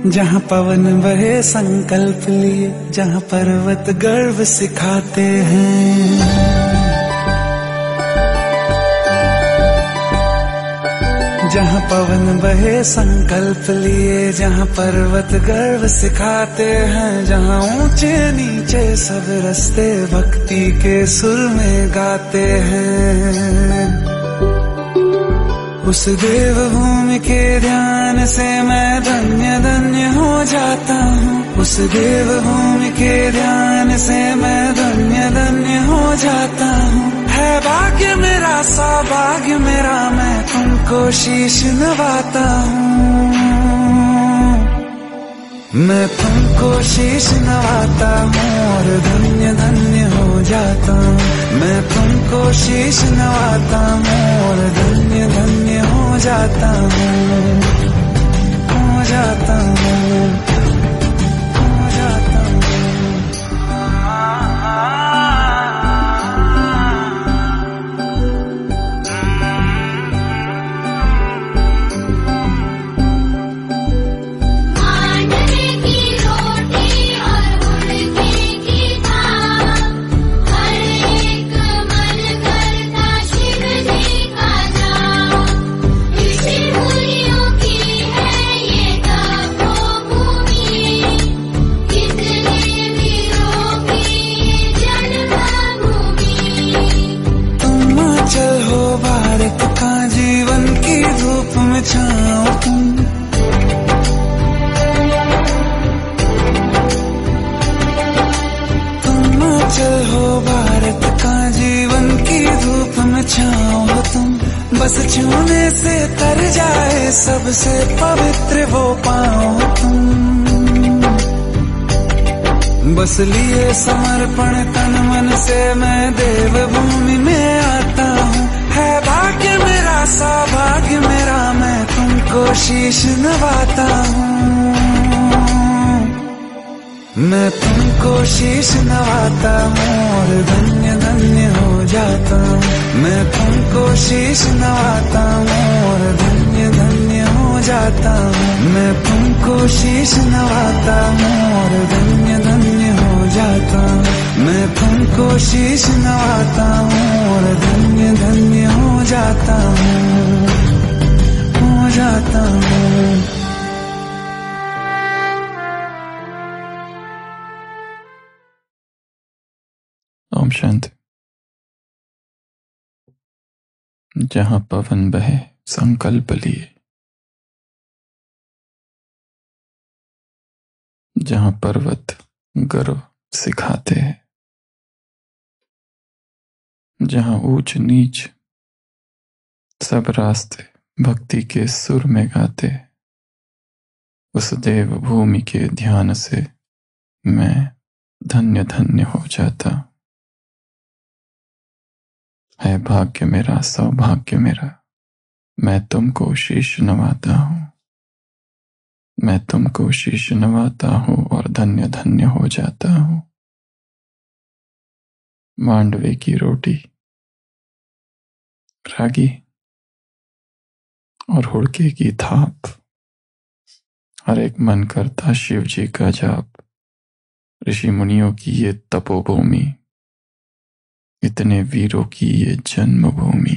जहाँ पवन बहे संकल्प लिए, जहाँ पर्वत गर्व सिखाते हैं। जहाँ पवन बहे संकल्प लिए, जहाँ पर्वत गर्व सिखाते हैं। जहाँ ऊंचे नीचे सब रास्ते भक्ति के सुर में गाते हैं। उस देवभूमि के ध्यान से मैं धन्य धन्य हो जाता हूँ। उस देवभूमि के ध्यान से मैं धन्य धन्य हो जाता हूँ। है भाग्य मेरा, सौभाग्य मेरा, मैं तुमको शीश नवाता हूँ। मैं तुमको शीश नवाता हूँ और धन्य धन्य हो जाता हूँ। मैं तुमको शीश नवाता हूँ और धन्य धन्य हो जाता हूँ। हो जाता हूँ, हो जाता हूँ। बस छूने से तर जाए सबसे पवित्र वो पाँव तुम। बस लिए समर्पण तन मन से मैं देवभूमि में आता हूँ। है भाग्य मेरा, सौभाग्य मेरा, मैं तुमको शीश नवाता हूँ। मैं तुमको शीश नवाता हूँ और धन्य धन्य हो जाता हूँ। मैं तुमको शीश नवाता हूँ और धन्य धन्य हो जाता हूँ। मैं तुमको शीश नवाता हूँ और धन्य धन्य हो जाता हूँ। मैं तुमको शीश नवाता हूँ और धन्य धन्य हो जाता हूँ। हो जाता हूँ। ओम शांति। जहाँ पवन बहे संकल्प लिए, जहाँ पर्वत गर्व सिखाते हैं, जहाँ ऊंच नीच सब रास्ते भक्ति के सुर में गाते, उस देव भूमि के ध्यान से मैं धन्य धन्य हो जाता। है भाग्य मेरा, सौभाग्य मेरा, मैं तुमको शीश नवाता हूँ। मैं तुमको शीश नवाता हूँ और धन्य धन्य हो जाता हूँ। मांडवे की रोटी, रागी और हुड़के की थाप, हर एक मन करता शिव जी का जाप। ऋषि मुनियों की ये तपोभूमि, इतने वीरों की ये जन्मभूमि।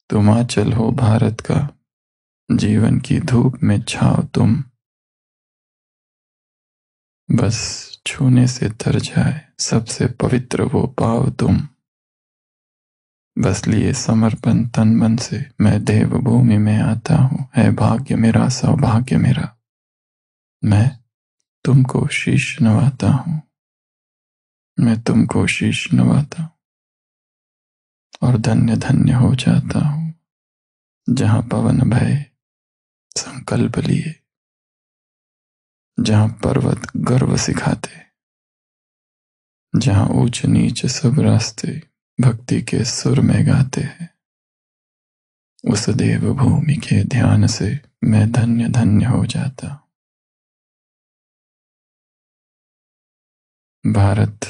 तुम आंचल हो भारत का, जीवन की धूप में छाओ तुम। बस छूने से तर जाए सबसे पवित्र वो पाव तुम। बस लिए समर्पण तन मन से मैं देवभूमि में आता हूँ। है भाग्य मेरा, सौभाग्य मेरा, मैं तुमको शीश नवाता हूँ। मैं तुमको शीश नवाता हूँ और धन्य धन्य हो जाता हूँ। जहाँ पवन भय संकल्प लिए, जहाँ पर्वत गर्व सिखाते, जहाँ ऊंच नीच सब रास्ते भक्ति के सुर में गाते हैं, उस देवभूमि के ध्यान से मैं धन्य धन्य हो जाता हूँ। भारत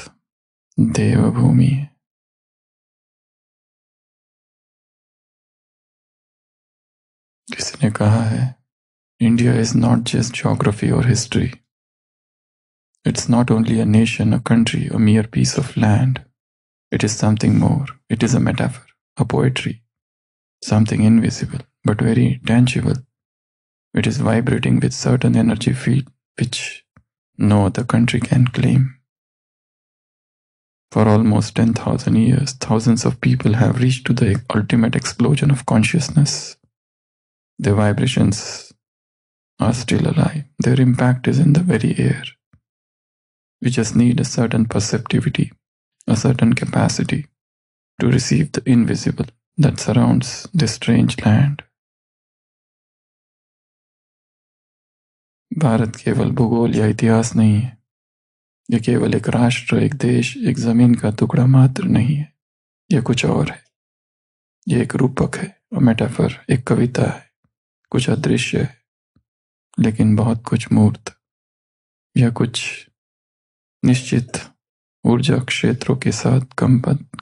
देवभूमि है। किसी ने कहा है India is not just geography or history. It's not only a nation, a country, a mere piece of land. It is something more. It is a metaphor, a poetry, something invisible but very tangible. It is vibrating with certain energy field which no other country can claim. For almost 10,000 years, thousands of people have reached to the ultimate explosion of consciousness. Their vibrations are still alive. Their impact is in the very air. We just need a certain perceptivity, a certain capacity to receive the invisible that surrounds this strange land. Bharat केवल भूगोल या इतिहास नहीं है. यह केवल एक राष्ट्र, एक देश, एक जमीन का टुकड़ा मात्र नहीं है. यह कुछ और है. यह एक रूपक है, मेटाफर, एक कविता है, कुछ अदृश्य है, लेकिन बहुत कुछ मूर्त. यह कुछ निश्चित ऊर्जा क्षेत्रों के साथ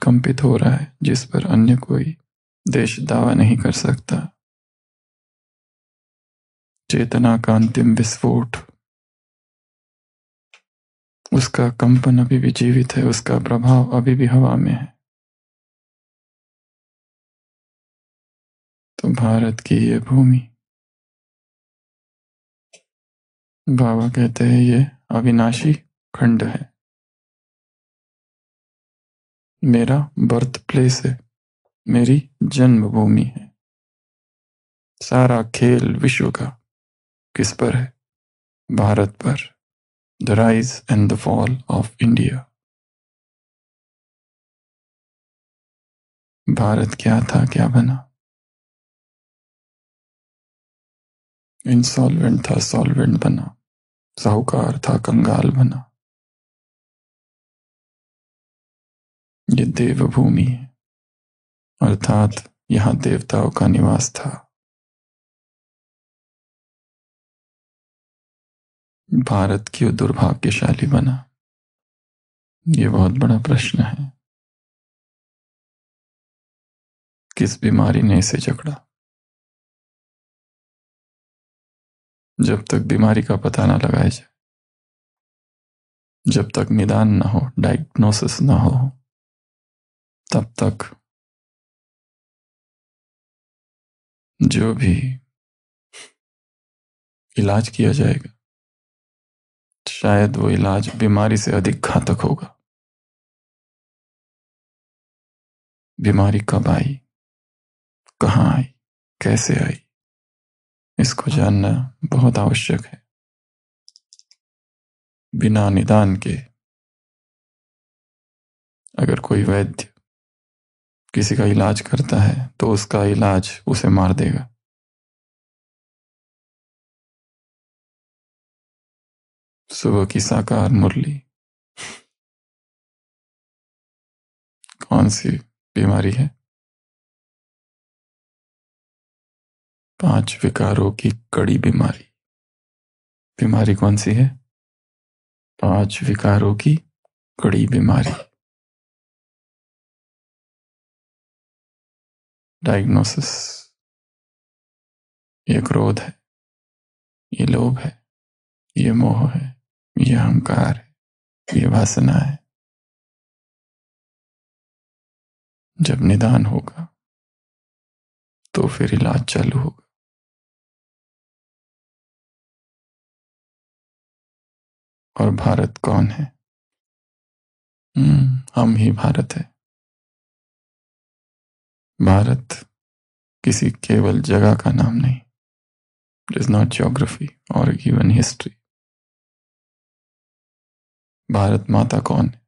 कंपित हो रहा है, जिस पर अन्य कोई देश दावा नहीं कर सकता. चेतना का अंतिम विस्फोट, उसका कंपन अभी भी जीवित है, उसका प्रभाव अभी भी हवा में है. तो भारत की ये भूमि, बाबा कहते हैं, ये अविनाशी खंड है. मेरा बर्थ प्लेस है, मेरी जन्मभूमि है. सारा खेल विश्व का किस पर है? भारत पर. The rise and the fall of India. Bharat क्या था, क्या बना? इंसॉल्वेंट था, सॉल्वेंट बना. साहूकार था, कंगाल बना. ये देवभूमि है, अर्थात यहां देवताओं का निवास था. भारत क्यों दुर्भाग्यशाली बना? ये बहुत बड़ा प्रश्न है. किस बीमारी ने इसे जकड़ा? जब तक बीमारी का पता ना लगाया जाए, जब तक निदान ना हो, डायग्नोसिस ना हो, तब तक जो भी इलाज किया जाएगा, शायद वो इलाज बीमारी से अधिक घातक होगा. बीमारी कब आई, कहां आई, कैसे आई, इसको जानना बहुत आवश्यक है. बिना निदान के अगर कोई वैद्य किसी का इलाज करता है तो उसका इलाज उसे मार देगा. सुबह की साकार मुरली. कौन सी बीमारी है? 5 विकारों की कड़ी बीमारी. बीमारी कौन सी है? 5 विकारों की कड़ी बीमारी. डायग्नोसिस. ये क्रोध है, ये लोभ है, ये मोह है, ये अहंकार है, ये वासना है. जब निदान होगा तो फिर इलाज चालू होगा. और भारत कौन है? हम ही भारत है. भारत किसी केवल जगह का नाम नहीं. इट इज नॉट ज्योग्राफी और इवन हिस्ट्री. भारत माता कौन है?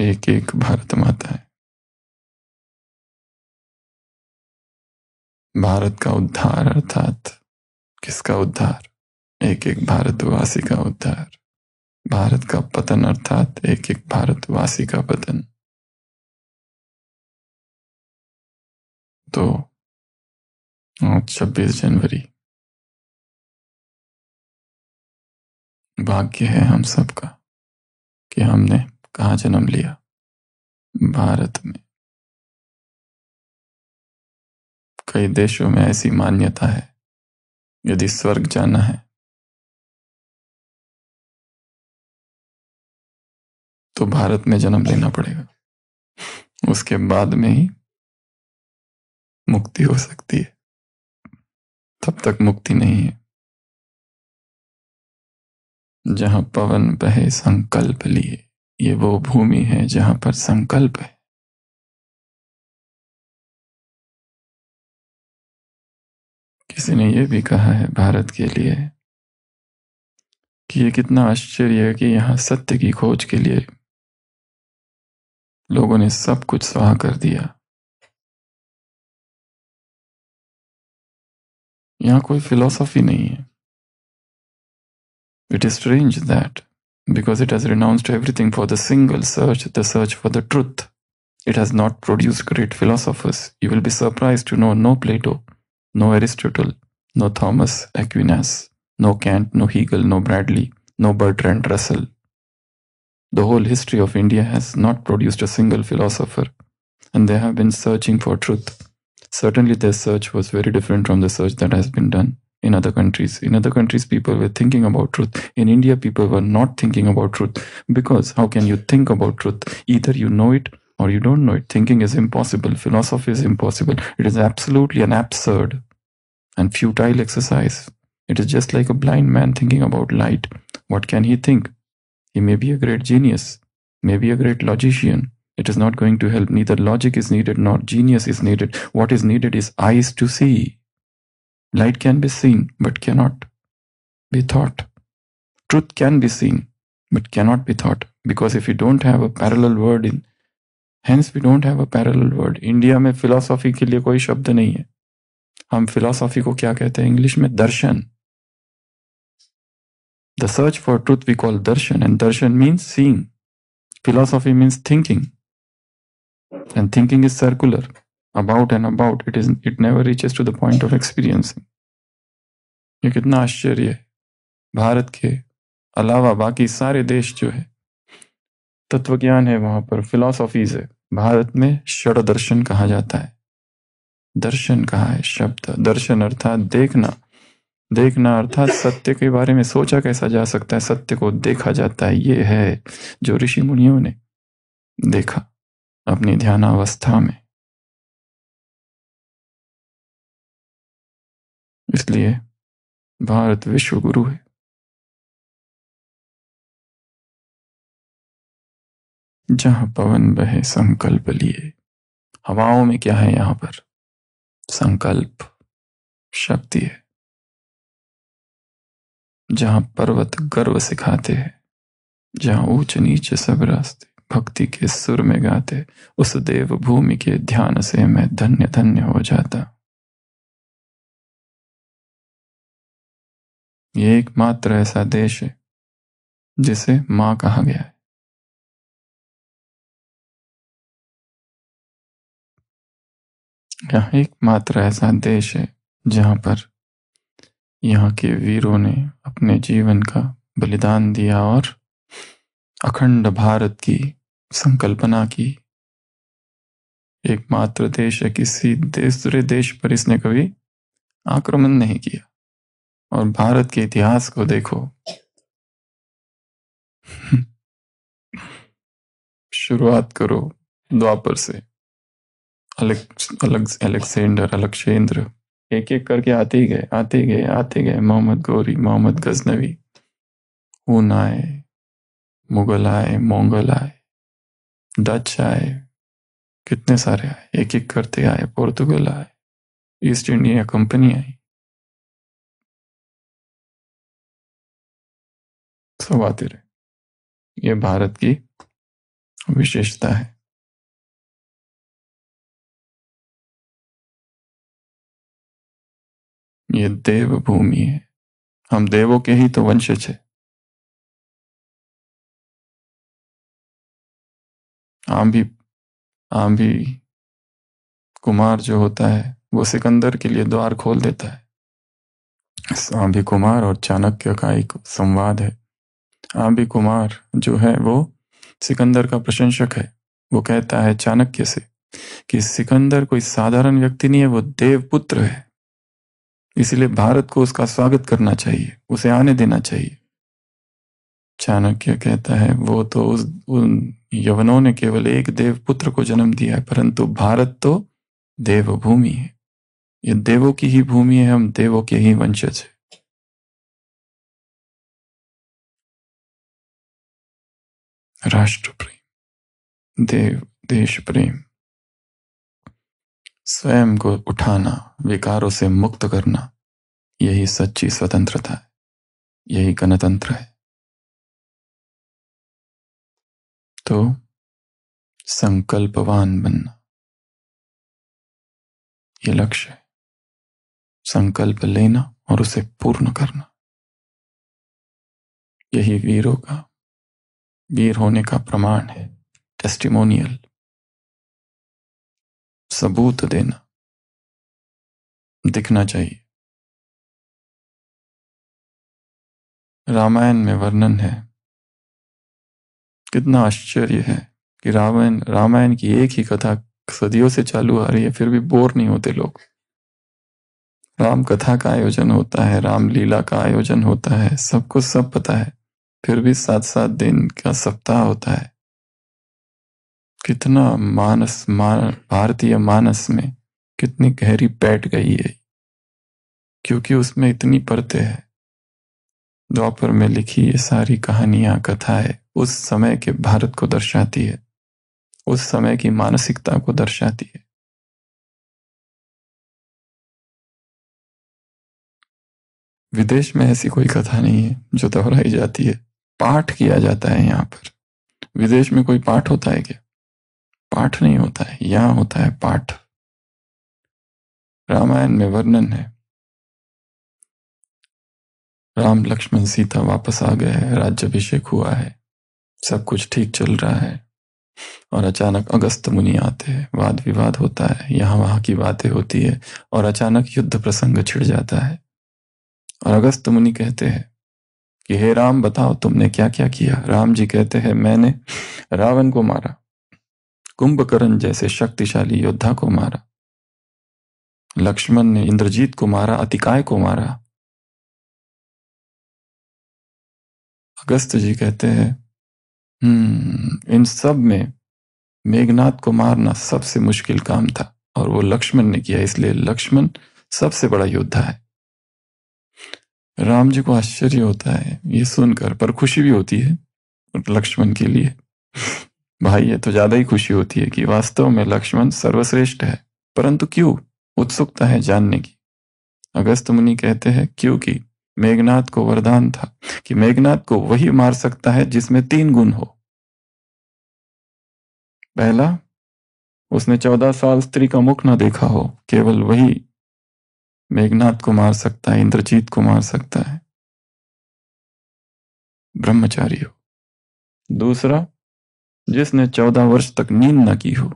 एक एक भारत माता है. भारत का उद्धार अर्थात किसका उद्धार? एक एक भारतवासी का उद्धार. भारत का पतन अर्थात एक एक भारतवासी का पतन. तो 26 जनवरी भाग्य है हम सबका कि हमने कहाँ जन्म लिया? भारत में. कई देशों में ऐसी मान्यता है, यदि स्वर्ग जाना है तो भारत में जन्म लेना पड़ेगा, उसके बाद में ही मुक्ति हो सकती है, तब तक मुक्ति नहीं है। जहां पवन बहे संकल्प लिए, ये वो भूमि है जहां पर संकल्प है। किसी ने यह भी कहा है भारत के लिए कि ये कितना आश्चर्य है कि यहां सत्य की खोज के लिए लोगों ने सब कुछ स्वाहा कर दिया। यहां कोई फिलॉसफी नहीं है। It is strange that because it has renounced everything for the single search, the search for the truth, it has not produced great philosophers. You will be surprised to know no Plato, no Aristotle, no Thomas Aquinas, no Kant, no Hegel, no Bradley, no Bertrand Russell. The whole history of India has not produced a single philosopher, and they have been searching for truth. Certainly their search was very different from the search that has been done in other countries. In other countries, people were thinking about truth. In India, people were not thinking about truth, because how can you think about truth? Either you know it or you don't know it. Thinking is impossible. Philosophy is impossible. It is absolutely an absurd and futile exercise. It is just like a blind man thinking about light. What can he think? He may be a great genius, maybe a great logician. It is not going to help. Neither logic is needed nor genius is needed. What is needed is eyes to see. Light can be seen but cannot be thought. Truth can be seen but cannot be thought, because if we don't have a parallel word hence we don't have a parallel word. India में philosophy के लिए कोई शब्द नहीं है। हम philosophy को क्या कहते हैं इंग्लिश में? दर्शन। The search for truth we call darshan, and darshan means seeing. Philosophy means thinking, and thinking is circular, about and about. It never reaches to the point of experiencing. ये कितना आश्चर्य है। भारत के अलावा बाकी सारे देश जो है तत्व ज्ञान है, वहां पर फिलॉसफीज है। भारत में षड दर्शन कहा जाता है। दर्शन कहा है शब्द। दर्शन अर्थात देखना। देखना अर्थात सत्य के बारे में सोचा कैसा जा सकता है, सत्य को देखा जाता है। ये है जो ऋषि मुनियों ने देखा अपनी ध्यानावस्था में। इसलिए भारत विश्व गुरु है। जहां पवन बहे संकल्प लिए। हवाओं में क्या है? यहां पर संकल्प शक्ति है। जहां पर्वत गर्व सिखाते हैं, जहां ऊंच नीचे सब रास्ते भक्ति के सुर में गाते, उस देव भूमि के ध्यान से मैं धन्य धन्य हो जाता। ये एकमात्र ऐसा देश है जिसे मां कहा गया है। यह एकमात्र ऐसा देश है जहां पर यहाँ के वीरों ने अपने जीवन का बलिदान दिया और अखंड भारत की संकल्पना की। एकमात्र देश है, किसी दूसरे देश पर इसने कभी आक्रमण नहीं किया। और भारत के इतिहास को देखो, शुरुआत करो द्वापर से। अलेक्जेंडर, अलक्षेंद्र, एक एक करके आते गए। मोहम्मद गोरी, मोहम्मद गजनवी, हुन आए, मुगल आए, मोंगल आए, डच आए, कितने सारे आए, एक एक करते आए। पोर्तुगल आए, ईस्ट इंडिया कंपनी आई, सब आते रहे। ये भारत की विशेषता है। ये देव भूमि है। हम देवों के ही तो वंशज है। आंभी कुमार जो होता है वो सिकंदर के लिए द्वार खोल देता है। आंभी कुमार और चाणक्य का एक संवाद है। आंभी कुमार जो है वो सिकंदर का प्रशंसक है। वो कहता है चाणक्य से कि सिकंदर कोई साधारण व्यक्ति नहीं है, वो देवपुत्र है। इसलिए भारत को उसका स्वागत करना चाहिए, उसे आने देना चाहिए। चाणक्य कहता है वो तो उन यवनों ने केवल एक देवपुत्र को जन्म दिया है, परंतु भारत तो देवभूमि है। ये देवों की ही भूमि है, हम देवों के ही वंशज है। राष्ट्र प्रेम, देश प्रेम, स्वयं को उठाना, विकारों से मुक्त करना, यही सच्ची स्वतंत्रता है, यही गणतंत्र है। तो संकल्पवान बनना, ये लक्ष्य है। संकल्प लेना और उसे पूर्ण करना, यही वीर होने का प्रमाण है। टेस्टिमोनियल, सबूत देना, दिखना चाहिए। रामायण में वर्णन है, कितना आश्चर्य है कि रामायण की एक ही कथा सदियों से चालू आ रही है, फिर भी बोर नहीं होते लोग। राम कथा का आयोजन होता है, रामलीला का आयोजन होता है, सबको सब पता है, फिर भी 7-7 दिन का सप्ताह होता है। कितना भारतीय मानस में कितनी गहरी बैठ गई है, क्योंकि उसमें इतनी परतें हैं। द्वापर में लिखी ये सारी कहानियां, कथाएं उस समय के भारत को दर्शाती है, उस समय की मानसिकता को दर्शाती है। विदेश में ऐसी कोई कथा नहीं है जो दोहराई जाती है, पाठ किया जाता है यहाँ पर। विदेश में कोई पाठ होता है क्या? पाठ नहीं होता है, यहाँ होता है पाठ। रामायण में वर्णन है, राम लक्ष्मण सीता वापस आ गए हैं, राज्याभिषेक हुआ है, सब कुछ ठीक चल रहा है, और अचानक अगस्त्य मुनि आते हैं, वाद विवाद होता है, यहाँ वहां की बातें होती है, और अचानक युद्ध प्रसंग छिड़ जाता है। और अगस्त्य मुनि कहते हैं कि हे राम बताओ तुमने क्या क्या किया। राम जी कहते हैं मैंने रावण को मारा, कुंभकर्ण जैसे शक्तिशाली योद्धा को मारा, लक्ष्मण ने इंद्रजीत को मारा, अतिकाय को मारा। अगस्त्य जी कहते हैं इन सब में मेघनाद को मारना सबसे मुश्किल काम था, और वो लक्ष्मण ने किया, इसलिए लक्ष्मण सबसे बड़ा योद्धा है। राम जी को आश्चर्य होता है ये सुनकर, पर खुशी भी होती है लक्ष्मण के लिए। भाई ये तो ज्यादा ही खुशी होती है कि वास्तव में लक्ष्मण सर्वश्रेष्ठ है, परंतु क्यों? उत्सुकता है जानने की। अगस्त्य मुनि कहते हैं क्योंकि मेघनाद को वरदान था कि मेघनाद को वही मार सकता है जिसमें 3 गुण हो। पहला, उसने 14 साल स्त्री का मुख ना देखा हो, केवल वही मेघनाद को मार सकता है, इंद्रजीत को मार सकता है। ब्रह्मचारी हो। दूसरा, जिसने 14 वर्ष तक नींद न की हो।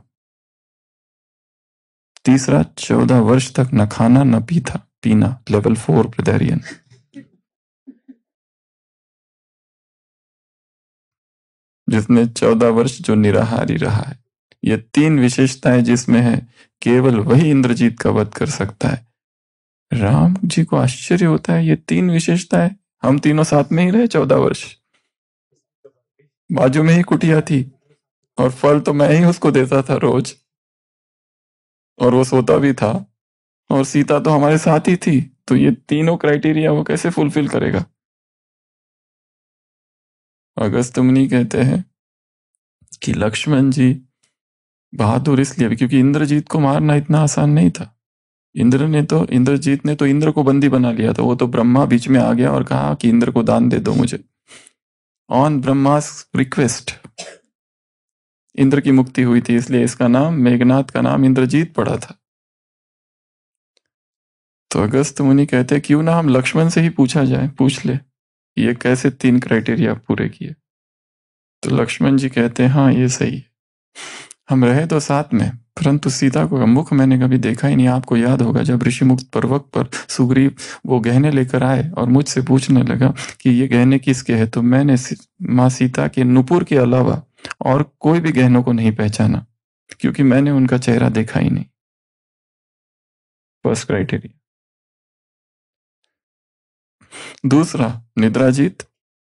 तीसरा, 14 वर्ष तक न खाना न पीना, लेवल 4 ब्रेथेरियन। जिसने 14 वर्ष जो निराहारी रहा है। ये 3 विशेषताएं जिसमें है, केवल वही इंद्रजीत का वध कर सकता है। राम जी को आश्चर्य होता है ये 3 विशेषताएं, हम तीनों साथ में ही रहे 14 वर्ष, बाजू में ही कुटिया थी, और फल तो मैं ही उसको देता था रोज, और वो सोता भी था, और सीता तो हमारे साथ ही थी, तो ये तीनों क्राइटेरिया वो कैसे फुलफिल करेगा? अगस्त्य मुनि कहते हैं कि लक्ष्मण जी बहादुर इसलिए भी क्योंकि इंद्रजीत को मारना इतना आसान नहीं था। इंद्रजीत ने तो इंद्र को बंदी बना लिया था, वो तो ब्रह्मा बीच में आ गया और कहा कि इंद्र को दान दे दो मुझे। ऑन ब्रह्मास रिक्वेस्ट इंद्र की मुक्ति हुई थी, इसलिए इसका नाम, मेघनाद का नाम इंद्रजीत पड़ा था। तो अगस्त्य मुनि कहते हैं क्यों ना हम लक्ष्मण से ही पूछ ले ये कैसे 3 क्राइटेरिया पूरे किए। तो लक्ष्मण जी कहते हैं हाँ ये सही है, हम रहे तो साथ में, परंतु सीता को मुख मैंने कभी देखा ही नहीं। आपको याद होगा जब ऋषि मुक्त पर्वत पर सुग्रीव वो गहने लेकर आए और मुझसे पूछने लगा कि ये गहने किसके हैं, तो मैंने माँ सीता के नुपुर के अलावा और कोई भी गहनों को नहीं पहचाना, क्योंकि मैंने उनका चेहरा देखा ही नहीं। First criteria. दूसरा, निद्राजीत,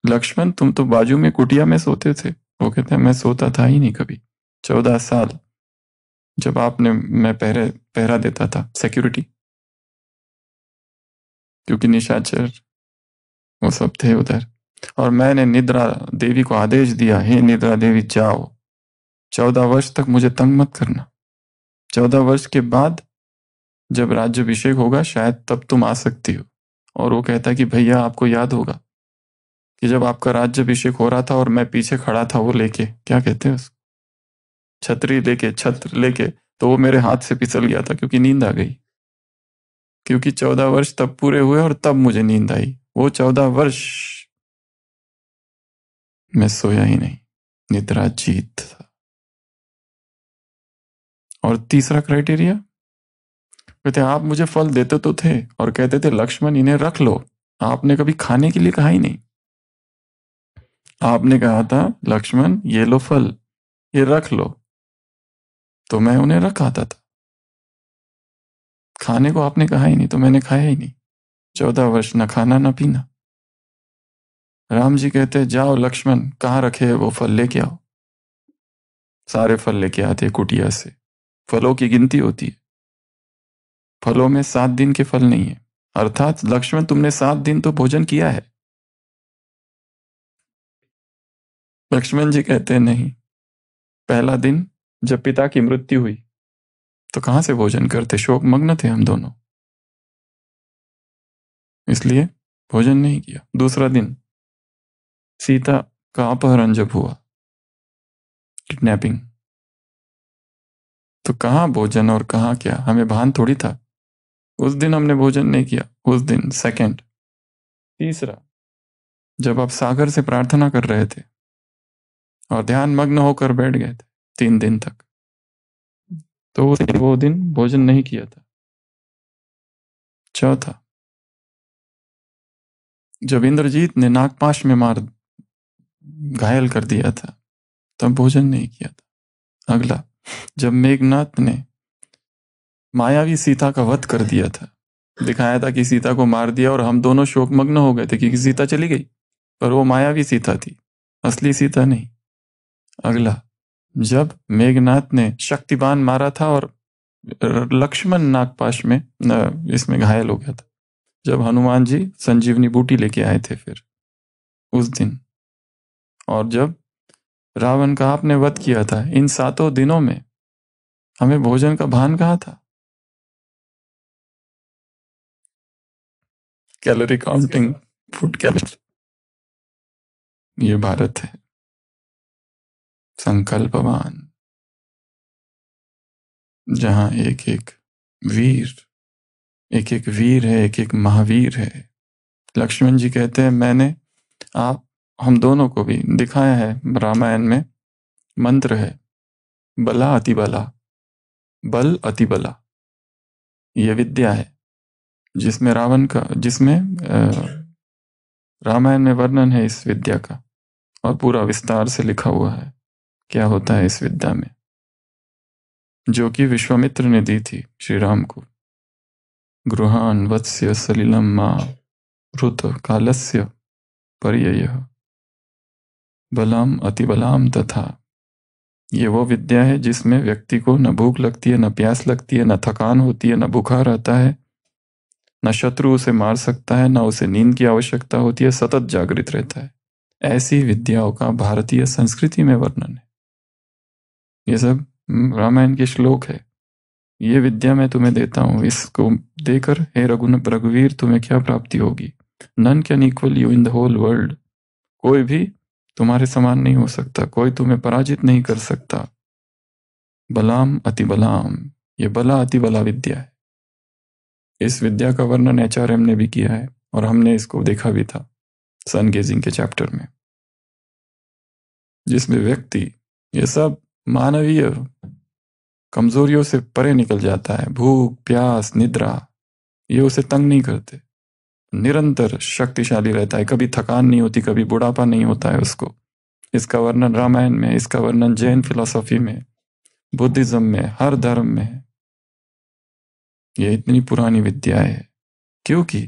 लक्ष्मण तुम तो बाजू में कुटिया में सोते थे। वो कहते हैं मैं सोता था ही नहीं कभी। 14 साल जब मैं पहरा देता था, सिक्योरिटी, क्योंकि निशाचर वो सब थे उधर, और मैंने निद्रा देवी को आदेश दिया, हे निद्रा देवी जाओ, 14 वर्ष तक मुझे तंग मत करना। 14 वर्ष के बाद जब राज्याभिषेक होगा शायद तब तुम आ सकती हो। और वो कहता है कि भैया आपको याद होगा कि जब आपका राज्याभिषेक हो रहा था और मैं पीछे खड़ा था, वो लेके, क्या कहते हैं उसको, छत्र लेके, तो वो मेरे हाथ से फिसल गया था क्योंकि नींद आ गई। क्योंकि 14 वर्ष तब पूरे हुए और तब मुझे नींद आई। वो 14 वर्ष मैं सोया ही नहीं, निद्रा जीत था। और तीसरा क्राइटेरिया, कहते आप मुझे फल देते तो थे और कहते थे लक्ष्मण इन्हें रख लो, आपने कभी खाने के लिए कहा ही नहीं। आपने कहा था लक्ष्मण ये लो फल, ये रख लो, तो मैं उन्हें रख आता था। खाने को आपने कहा ही नहीं, तो मैंने खाया ही नहीं। 14 वर्ष न खाना न पीना। राम जी कहते जाओ लक्ष्मण, कहाँ रखे है वो फल, लेके आओ। सारे फल लेके आते कुटिया से। फलों की गिनती होती है, फलों में 7 दिन के फल नहीं है, अर्थात लक्ष्मण तुमने 7 दिन तो भोजन किया है। लक्ष्मण जी कहते हैं नहीं, पहला दिन जब पिता की मृत्यु हुई तो कहां से भोजन करते, शोक मग्न थे हम दोनों, इसलिए भोजन नहीं किया। दूसरा दिन सीता का अपहरण जब हुआ, किडनैपिंग, तो कहां भोजन और कहां क्या, हमें भान थोड़ी था। उस दिन हमने भोजन नहीं किया, उस दिन। सेकंड, तीसरा, जब आप सागर से प्रार्थना कर रहे थे और ध्यान मग्न होकर बैठ गए थे 3 दिन तक, तो वो दिन भोजन नहीं किया था। चौथा, जब इंद्रजीत ने नागपाश में मार घायल कर दिया था तब भोजन नहीं किया था। अगला, जब मेघनाथ ने मायावी सीता का वध कर दिया था, दिखाया था कि सीता को मार दिया और हम दोनों शोकमग्न हो गए थे क्योंकि सीता चली गई, पर वो मायावी सीता थी, असली सीता नहीं। अगला, जब मेघनाथ ने शक्तिबान मारा था और लक्ष्मण नागपाश में इसमें घायल हो गया था, जब हनुमान जी संजीवनी बूटी लेके आए थे फिर उस दिन, और जब रावण का आपने वध किया था, इन 7 दिनों में हमें भोजन का भान कहाँ था। कैलोरी काउंटिंग, फूड कैलोरी, ये भारत है संकल्पवान, जहां एक एक वीर है, एक एक महावीर है। लक्ष्मण जी कहते हैं मैंने हम दोनों को भी दिखाया है, रामायण में मंत्र है, बला अति बला, बल अति बला, ये विद्या है जिसमें रामायण में वर्णन है इस विद्या का, और पूरा विस्तार से लिखा हुआ है क्या होता है इस विद्या में, जो कि विश्वामित्र ने दी थी श्री राम को। गृहान वत्स्य सलिलम मां ऋत कालस्य पर्ययः बलाम अतिबलाम तथा। ये वो विद्या है जिसमें व्यक्ति को न भूख लगती है, न प्यास लगती है, न थकान होती है, न बुखार आता है, न शत्रु उसे मार सकता है, न उसे नींद की आवश्यकता होती है, सतत जागृत रहता है। ऐसी विद्याओं का भारतीय संस्कृति में वर्णन है। ये सब रामायण के श्लोक है। ये विद्या मैं तुम्हें देता हूं, इसको देकर हे रघुवीर तुम्हें क्या प्राप्ति होगी। None can equal you in the whole world. कोई भी तुम्हारे समान नहीं हो सकता, कोई तुम्हें पराजित नहीं कर सकता। बलाम अति बलाम, ये बला अति बला विद्या है। इस विद्या का वर्णन एचआरएम ने भी किया है और हमने इसको देखा भी था सन गेजिंग के चैप्टर में, जिसमें व्यक्ति ये सब मानवीय कमजोरियों से परे निकल जाता है। भूख, प्यास, निद्रा, ये उसे तंग नहीं करते, निरंतर शक्तिशाली रहता है, कभी थकान नहीं होती, कभी बुढ़ापा नहीं होता है उसको। इसका वर्णन रामायण में, इसका वर्णन जैन फिलॉसफी में, बुद्धिज्म में, हर धर्म में है। ये इतनी पुरानी विद्या है क्योंकि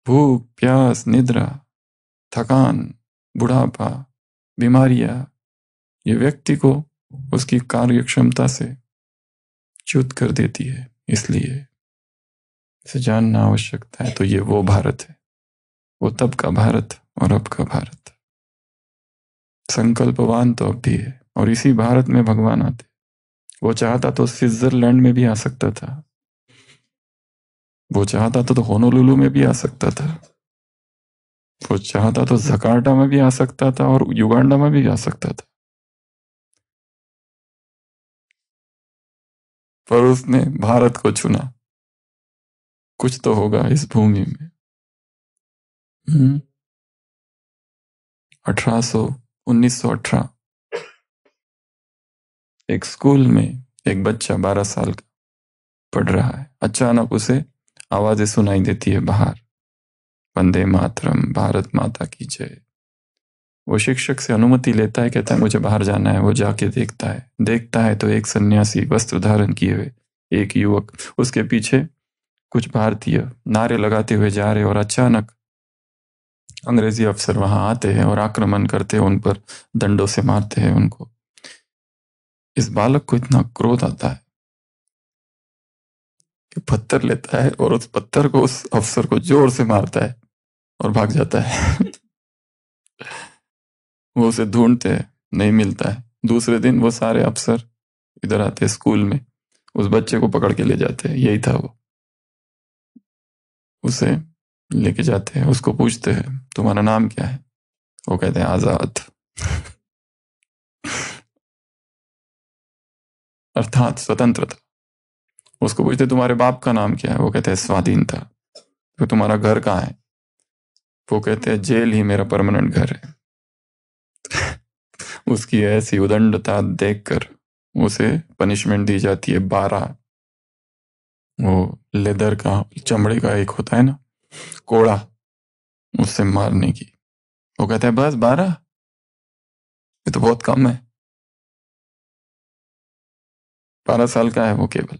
भूख, प्यास, निद्रा, थकान, बुढ़ापा, बीमारियां, ये व्यक्ति को उसकी कार्य क्षमता से च्युत कर देती है। इसलिए इसे जानना आवश्यकता है। तो ये वो भारत है, वो तब का भारत और अब का भारत। संकल्पवान तो अब भी है, और इसी भारत में भगवान आते। वो चाहता तो स्विट्जरलैंड में भी आ सकता था, वो चाहता तो होनोलुलु में भी आ सकता था, वो चाहता तो जकार्ता में भी आ सकता था, और युगांडा में भी आ सकता था, पर उसने भारत को चुना। कुछ तो होगा इस भूमि में। 1918 एक स्कूल में एक बच्चा 12 साल का पढ़ रहा है। अचानक उसे आवाजें सुनाई देती है बाहर, वंदे मातरम, भारत माता की जय। वो शिक्षक से अनुमति लेता है, कहता है मुझे बाहर जाना है। वो जाके देखता है तो एक सन्यासी वस्त्र धारण किए हुए एक युवक, उसके पीछे कुछ भारतीय नारे लगाते हुए जा रहे, और अचानक अंग्रेजी अफसर वहां आते हैं और आक्रमण करते हैं, उन पर डंडों से मारते हैं उनको। इस बालक को इतना क्रोध आता है कि पत्थर लेता है और उस पत्थर को उस अफसर को जोर से मारता है और भाग जाता है। वो उसे ढूंढते हैं, नहीं मिलता है। दूसरे दिन वो सारे अफसर इधर आते हैं स्कूल में, उस बच्चे को पकड़ के ले जाते हैं। यही था वो। उसे लेके जाते हैं, उसको पूछते हैं तुम्हारा नाम क्या है? वो कहते हैं आजाद। अर्थात स्वतंत्रता। उसको पूछते तुम्हारे बाप का नाम क्या है? वो कहते हैं स्वाधीनता। तो तुम्हारा घर कहाँ है? वो कहते हैं जेल ही मेरा परमानेंट घर है। उसकी ऐसी उदंडता देखकर उसे पनिशमेंट दी जाती है 12, वो लेदर का, चमड़े का एक होता है ना कोड़ा, उससे मारने की। वो कहता है बस 12, ये तो बहुत कम है। 12 साल का है वो केवल।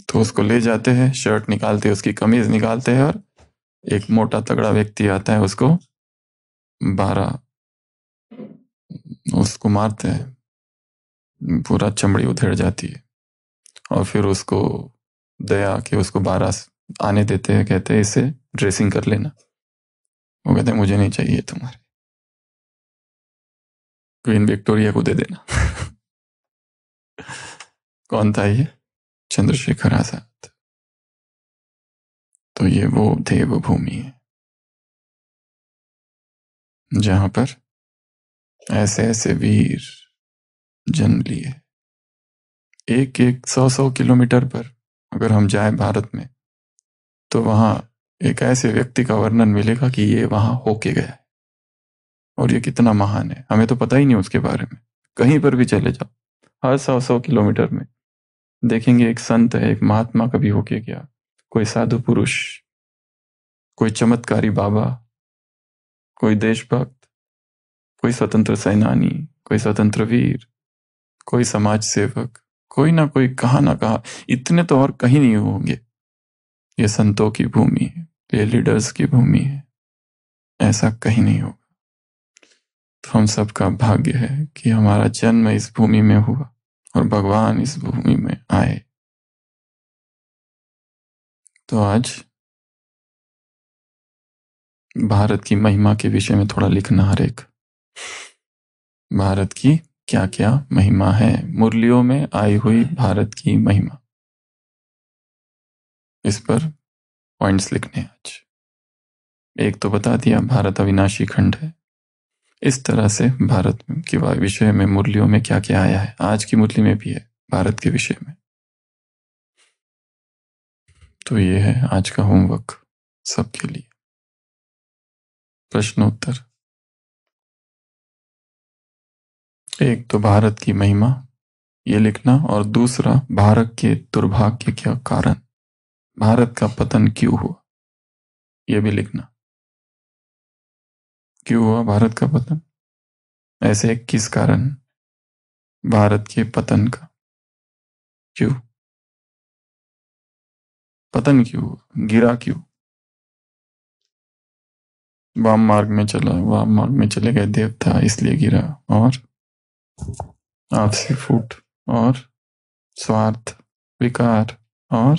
तो उसको ले जाते हैं, शर्ट निकालते हैं, उसकी कमीज निकालते हैं, और एक मोटा तगड़ा व्यक्ति आता है, उसको 12 उसको मारते हैं, पूरा चमड़ी उधेड़ जाती है। और फिर उसको दया के उसको 12 आने देते हैं, कहते हैं इसे ड्रेसिंग कर लेना। वो कहते हैं मुझे नहीं चाहिए तुम्हारे, क्वीन विक्टोरिया को दे देना। कौन था ये? चंद्रशेखर आजाद। तो ये वो देवभूमि है जहां पर ऐसे ऐसे वीर जन्म लिए। एक एक 100-100 किलोमीटर पर अगर हम जाए भारत में, तो वहां एक ऐसे व्यक्ति का वर्णन मिलेगा कि ये वहां होके गया है, और ये कितना महान है, हमें तो पता ही नहीं उसके बारे में। कहीं पर भी चले जाओ, हर 100-100 किलोमीटर में देखेंगे एक संत है, एक महात्मा कभी होके गया, कोई साधु पुरुष, कोई चमत्कारी बाबा, कोई देशभक्त, कोई स्वतंत्र सेनानी, कोई स्वतंत्र वीर, कोई समाज सेवक, कोई ना कोई कहाँ ना कहाँ। इतने तो और कहीं नहीं होंगे। ये संतों की भूमि है, ये लीडर्स की भूमि है, ऐसा कहीं नहीं होगा। तो हम सबका भाग्य है कि हमारा जन्म इस भूमि में हुआ और भगवान इस भूमि में आए। तो आज भारत की महिमा के विषय में थोड़ा लिखना, हर एक भारत की क्या क्या महिमा है, मुरलियों में आई हुई भारत की महिमा, इस पर पॉइंट्स लिखने आज। एक तो बता दिया भारत अविनाशी खंड है। इस तरह से भारत के विषय में मुरलियों में क्या क्या आया है, आज की मुरली में भी है भारत के विषय में। तो ये है आज का होमवर्क सबके लिए। प्रश्नोत्तर। एक तो भारत की महिमा ये लिखना, और दूसरा भारत के दुर्भाग्य क्या कारण, भारत का पतन क्यों हुआ, यह भी लिखना। क्यों हुआ भारत का पतन, ऐसे किस कारण, भारत के पतन का। क्यों पतन, क्यों गिरा, क्यों? वाम मार्ग में चले गए देवता, इसलिए गिरा। और आपसी फूट, और स्वार्थ, विकार, और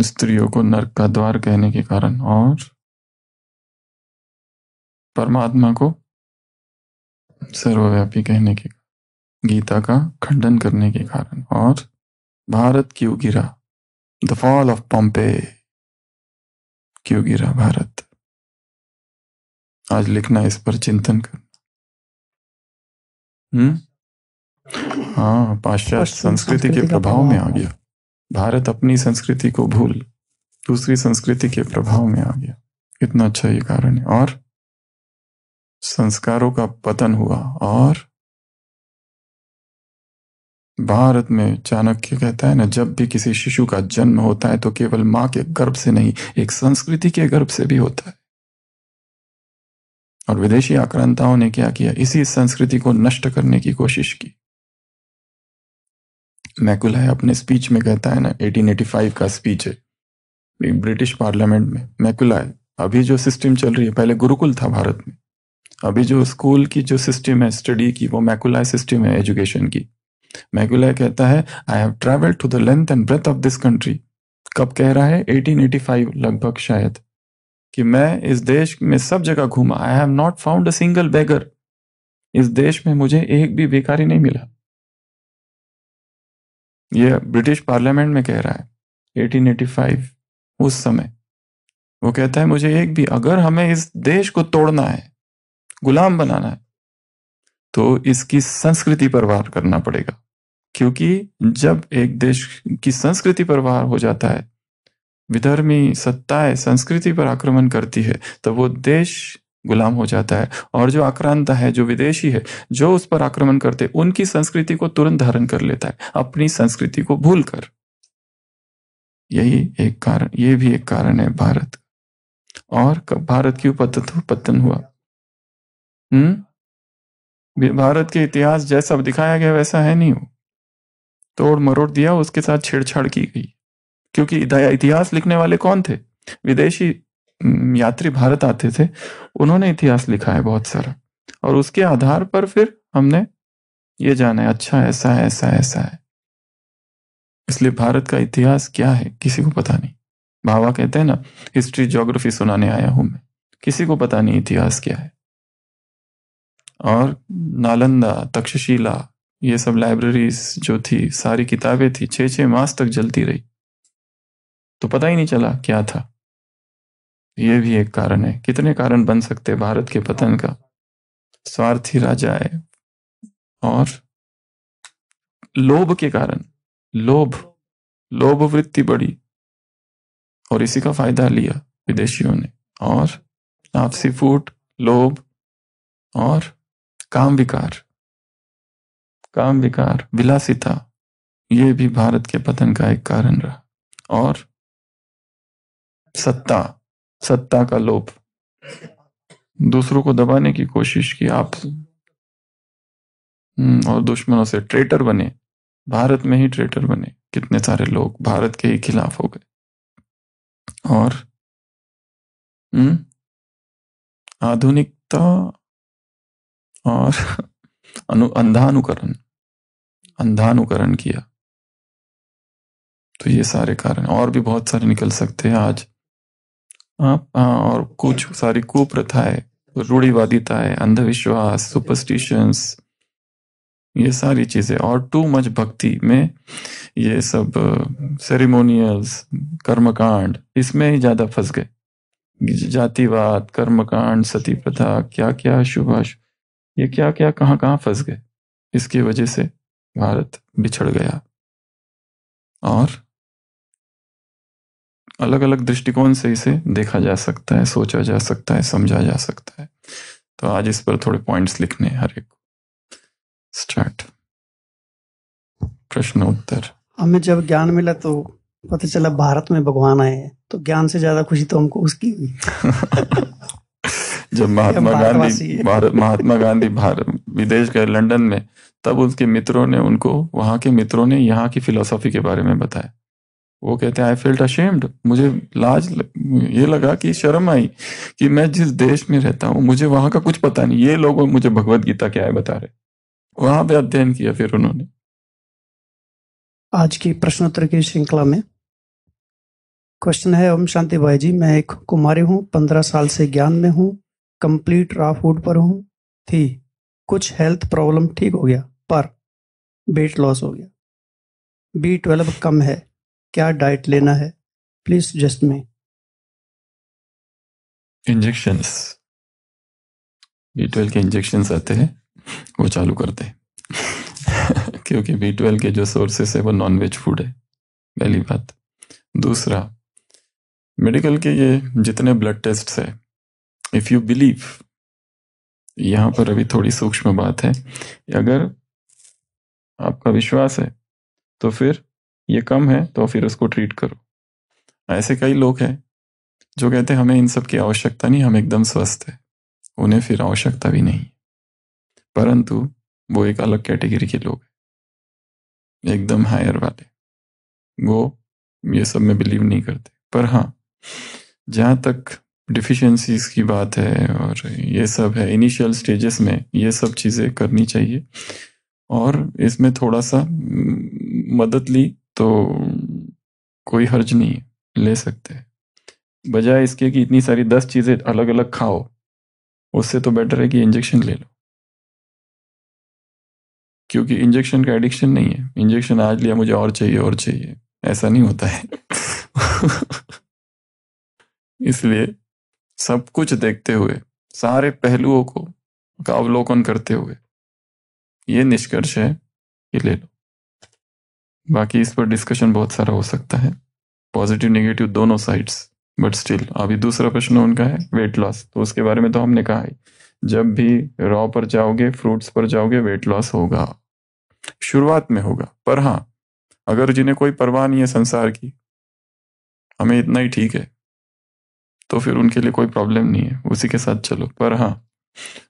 स्त्रियों को नरक का द्वार कहने के कारण, और परमात्मा को सर्वव्यापी कहने के, गीता का खंडन करने के कारण। और भारत क्यों गिरा? The fall of पॉम्पे। क्यों गिरा भारत? आज लिखना, इस पर चिंतन करना। हाँ, पाश्चात्य संस्कृति के प्रभाव में आ गया भारत। अपनी संस्कृति को भूल दूसरी संस्कृति के प्रभाव में आ गया। कितना अच्छा ये कारण है। और संस्कारों का पतन हुआ। और भारत में चाणक्य कहता है ना, जब भी किसी शिशु का जन्म होता है तो केवल मां के गर्भ से नहीं, एक संस्कृति के गर्भ से भी होता है। और विदेशी आक्रांताओं ने क्या किया? इसी संस्कृति को नष्ट करने की कोशिश की। मैकुलाय अपने स्पीच में कहता है ना, 1885 का स्पीच है, ब्रिटिश पार्लियामेंट में। मैकुलाय, अभी जो सिस्टम चल रही है, पहले गुरुकुल था भारत में, अभी जो स्कूल की जो सिस्टम है स्टडी की, वो मैकुलाय सिस्टम है एजुकेशन की। मैकुलाय कहता है, I have travelled to the length and breadth of this country. कब कह रहा है? 1885 लगभग शायद, कि मैं इस देश में सब जगह घूमा। I have not found a single beggar. इस देश में मुझे एक भी भिखारी नहीं मिला। ये ब्रिटिश पार्लियामेंट में कह रहा है 1885। उस समय वो कहता है, मुझे एक भी, अगर हमें इस देश को तोड़ना है, गुलाम बनाना है, तो इसकी संस्कृति पर वार करना पड़ेगा। क्योंकि जब एक देश की संस्कृति पर वार हो जाता है, विधर्मी सत्ताएं संस्कृति पर आक्रमण करती है, तो वो देश गुलाम हो जाता है। और जो आक्रांता है, जो विदेशी है, जो उस पर आक्रमण करते, उनकी संस्कृति को तुरंत धारण कर लेता है, अपनी संस्कृति को भूलकर। यही एक कारण, ये भी एक कारण है भारत। और कब भारत क्यों पतन हुआ? भारत के इतिहास जैसा दिखाया गया वैसा है नहीं। हो तोड़ मरोड़ दिया, उसके साथ छेड़छाड़ की गई। क्योंकि इतिहास लिखने वाले कौन थे? विदेशी यात्री भारत आते थे, उन्होंने इतिहास लिखा है बहुत सारा, और उसके आधार पर फिर हमने ये जाना है, अच्छा ऐसा है, ऐसा है, ऐसा है। इसलिए भारत का इतिहास क्या है किसी को पता नहीं। भावा कहते हैं ना, हिस्ट्री ज्योग्राफी सुनाने आया हूं मैं, किसी को पता नहीं इतिहास क्या है। और नालंदा, तक्षशिला, ये सब लाइब्रेरीज जो थी, सारी किताबें थी, 6-6 मास तक जलती रही, तो पता ही नहीं चला क्या था। ये भी एक कारण है। कितने कारण बन सकते हैं भारत के पतन का? स्वार्थी राजा है, और लोभ के कारण, लोभ वृत्ति बढ़ी, और इसी का फायदा लिया विदेशियों ने। और आपसी फूट, लोभ, और काम विकार, विलासिता, ये भी भारत के पतन का एक कारण रहा। और सत्ता का लोभ, दूसरों को दबाने की कोशिश की आप, और दुश्मनों से ट्रेटर बने। भारत में ही ट्रेटर बने, कितने सारे लोग भारत के ही खिलाफ हो गए। और आधुनिकता और अंधानुकरण किया। तो ये सारे कारण, और भी बहुत सारे निकल सकते हैं आज। और कुछ सारी कुप्रथाएं, रूढ़िवादिताएं, अंधविश्वास, सुपरस्टिशंस, ये सारी चीजें, और टू मच भक्ति में ये सब सेरेमोनियल्स, कर्मकांड, इसमें ही ज्यादा फंस गए। जातिवाद, कर्मकांड, सती प्रथा, क्या क्या शुभाशुभ, ये क्या क्या कहाँ फंस गए। इसकी वजह से भारत बिछड़ गया। और अलग अलग दृष्टिकोण से इसे देखा जा सकता है, सोचा जा सकता है, समझा जा सकता है। तो आज इस पर थोड़े पॉइंट्स लिखने हर एक। स्टार्ट। प्रश्न उत्तर। हमें जब ज्ञान मिला तो पता चला भारत में भगवान आए हैं, तो ज्ञान से ज्यादा खुशी तो हमको उसकी हुई। जब महात्मा गांधी विदेश गए लंदन में, तब उसके मित्रों ने उनको, वहाँ के मित्रों ने यहाँ की फिलोसॉफी के बारे में बताया। वो कहते हैं आई फेल्ट अशेम्ड, मुझे ये लगा कि शर्म आई कि मैं जिस देश में रहता हूँ मुझे वहाँ का कुछ पता नहीं, ये लोग मुझे भगवत गीता क्या है बता रहे। वहां पे अध्ययन किया फिर उन्होंने। आज की प्रश्नोत्तर की श्रृंखला में क्वेश्चन है, ओम शांति भाई जी, मैं एक कुमारी हूँ, 15 साल से ज्ञान में हूँ, कंप्लीट रॉ फूड पर हूँ, थी कुछ हेल्थ प्रॉब्लम ठीक हो गया पर वेट लॉस हो गया, B12 कम है, क्या डाइट लेना है, please suggest me. Injections, B12 के इंजेक्शंस आते हैं, वो चालू करते हैं क्योंकि B12 के जो सोर्सेस है वो नॉनवेज फूड है, पहली बात। दूसरा, मेडिकल के ये जितने ब्लड टेस्ट है, इफ यू बिलीव, यहाँ पर अभी थोड़ी सूक्ष्म बात है, अगर आपका विश्वास है तो फिर ये कम है तो फिर उसको ट्रीट करो। ऐसे कई लोग हैं जो कहते हैं हमें इन सब की आवश्यकता नहीं, हम एकदम स्वस्थ है, उन्हें फिर आवश्यकता भी नहीं, परंतु वो एक अलग कैटेगरी के लोग हैं, एकदम हायर वाले, वो ये सब में बिलीव नहीं करते। पर हाँ, जहाँ तक डिफिशियंसीज की बात है और ये सब है, इनिशियल स्टेजेस में ये सब चीज़ें करनी चाहिए, और इसमें थोड़ा सा मदद ली तो कोई हर्ज नहीं है, ले सकते हैं, बजाय इसके कि इतनी सारी 10 चीज़ें अलग अलग खाओ, उससे तो बेटर है कि इंजेक्शन ले लो। क्योंकि इंजेक्शन का एडिक्शन नहीं है, इंजेक्शन आज लिया मुझे और चाहिए, ऐसा नहीं होता है इसलिए सब कुछ देखते हुए, सारे पहलुओं को का अवलोकन करते हुए ये निष्कर्ष है कि ले लो। बाकी इस पर डिस्कशन बहुत सारा हो सकता है, पॉजिटिव नेगेटिव दोनों साइड्स, बट स्टिल अभी दूसरा प्रश्न उनका है वेट लॉस, तो उसके बारे में तो हमने कहा है, जब भी रॉ पर जाओगे, फ्रूट्स पर जाओगे, वेट लॉस होगा, शुरुआत में होगा। पर हाँ, अगर जिन्हें कोई परवाह नहीं है संसार की, हमें इतना ही ठीक है, तो फिर उनके लिए कोई प्रॉब्लम नहीं है, उसी के साथ चलो। पर हाँ,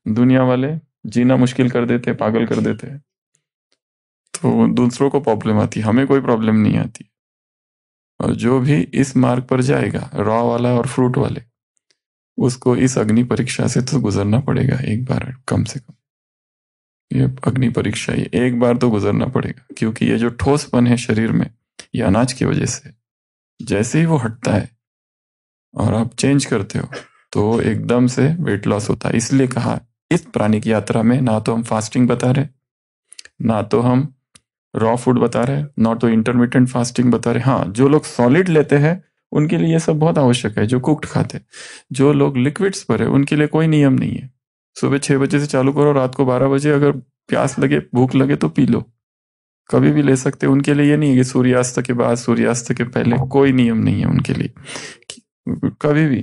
दुनिया वाले जीना मुश्किल कर देते, पागल कर देते हैं, तो दूसरों को प्रॉब्लम आती है, हमें कोई प्रॉब्लम नहीं आती। और जो भी इस मार्ग पर जाएगा, रॉ वाला और फ्रूट वाले, उसको इस अग्नि परीक्षा से तो गुजरना पड़ेगा एक बार, कम से कम ये अग्नि परीक्षा ये एक बार तो गुजरना पड़ेगा, क्योंकि ये जो ठोसपन है शरीर में, ये अनाज की वजह से, जैसे ही वो हटता है और आप चेंज करते हो तो एकदम से वेट लॉस होता है। इसलिए कहा इस प्राणिक यात्रा में ना तो हम फास्टिंग बता रहे, ना तो हम रॉ फूड बता रहे, ना तो इंटरमिटेंट फास्टिंग बता रहे। हाँ, जो लोग सॉलिड लेते हैं उनके लिए ये सब बहुत आवश्यक है, जो कुक्ड खाते। जो लोग लिक्विड्स पर है उनके लिए कोई नियम नहीं है, सुबह 6 बजे से चालू करो, रात को 12 बजे अगर प्यास लगे, भूख लगे तो पी लो, कभी भी ले सकते। उनके लिए ये नहीं है कि सूर्यास्त के बाद, सूर्यास्त के पहले, कोई नियम नहीं है उनके लिए कभी भी,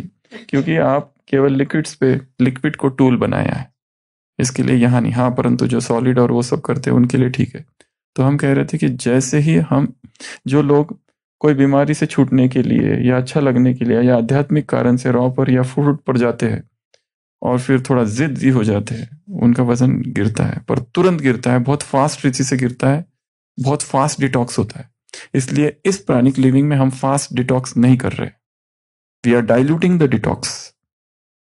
क्योंकि आप केवल लिक्विड्स पे लिक्विड को टूल बनाया है, इसके लिए यहाँ नहीं। हाँ, परंतु जो सॉलिड और वो सब करते हैं उनके लिए ठीक है। तो हम कह रहे थे कि जैसे ही हम, जो लोग कोई बीमारी से छूटने के लिए या अच्छा लगने के लिए या आध्यात्मिक कारण से रॉ पर या फ्रूट पर जाते हैं और फिर थोड़ा जिद्दी हो जाते हैं, उनका वजन गिरता है, पर तुरंत गिरता है, बहुत फास्ट रीति से गिरता है, बहुत फास्ट डिटॉक्स होता है। इसलिए इस प्राणिक लिविंग में हम फास्ट डिटॉक्स नहीं कर रहे, we are diluting the detox,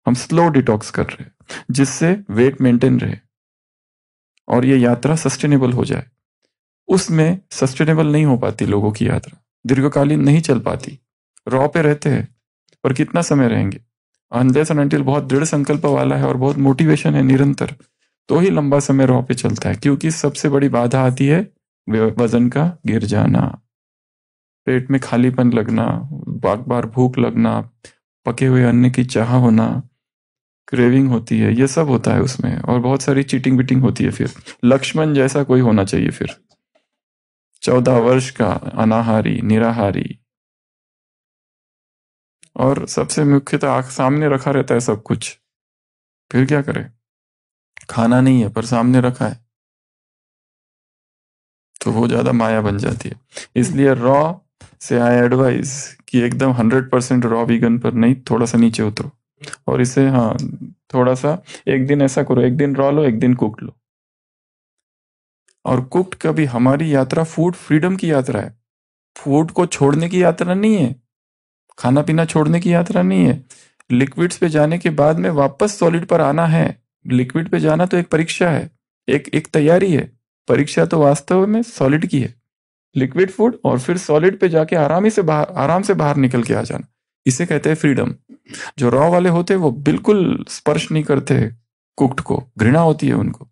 हम स्लो डिटॉक्स कर रहे हैं, जिससे वेट मेंटेन रहे और ये यात्रा सस्टेनेबल हो जाए। उसमें सस्टेनेबल नहीं हो पाती लोगों की यात्रा, दीर्घकालीन नहीं चल पाती। रॉ पे रहते हैं पर कितना समय रहेंगे, अनलेस एंड अनटिल बहुत दृढ़ संकल्प वाला है और बहुत मोटिवेशन है निरंतर, तो ही लंबा समय रॉ पे चलता है। क्योंकि सबसे बड़ी बाधा आती है वजन का गिर जाना, पेट में खालीपन लगना, बार बार भूख लगना, पके हुए अन्न की चाह होना, क्रेविंग होती है, ये सब होता है उसमें, और बहुत सारी चीटिंग बीटिंग होती है। फिर लक्ष्मण जैसा कोई होना चाहिए, फिर 14 वर्ष का अनाहारी, निराहारी, और सबसे मुख्यतः आंख सामने रखा रहता है सब कुछ, फिर क्या करे, खाना नहीं है पर सामने रखा है, तो वो ज्यादा माया बन जाती है। इसलिए रॉ से आई एडवाइज कि एकदम 100% रॉ वीगन पर नहीं, थोड़ा सा नीचे उतरो, और इसे हाँ थोड़ा सा, एक दिन ऐसा करो, एक दिन रॉ लो, एक दिन कुक लो, और कुक्ड का भी हमारी यात्रा फूड फ्रीडम की यात्रा है। फूड को छोड़ने की यात्रा नहीं है, खाना पीना छोड़ने की यात्रा नहीं है। लिक्विड्स पे जाने के बाद में वापस सॉलिड पर आना है। लिक्विड पे जाना तो एक परीक्षा है, एक तैयारी है। परीक्षा तो वास्तव में सॉलिड की है, लिक्विड फूड, और फिर सॉलिड पे जाके आराम से बाहर निकल के आ जाना। इसे कहते हैं फ्रीडम। जो रॉ वाले होते हैं वो बिल्कुल स्पर्श नहीं करते कुक्ड को, घृणा होती है उनको।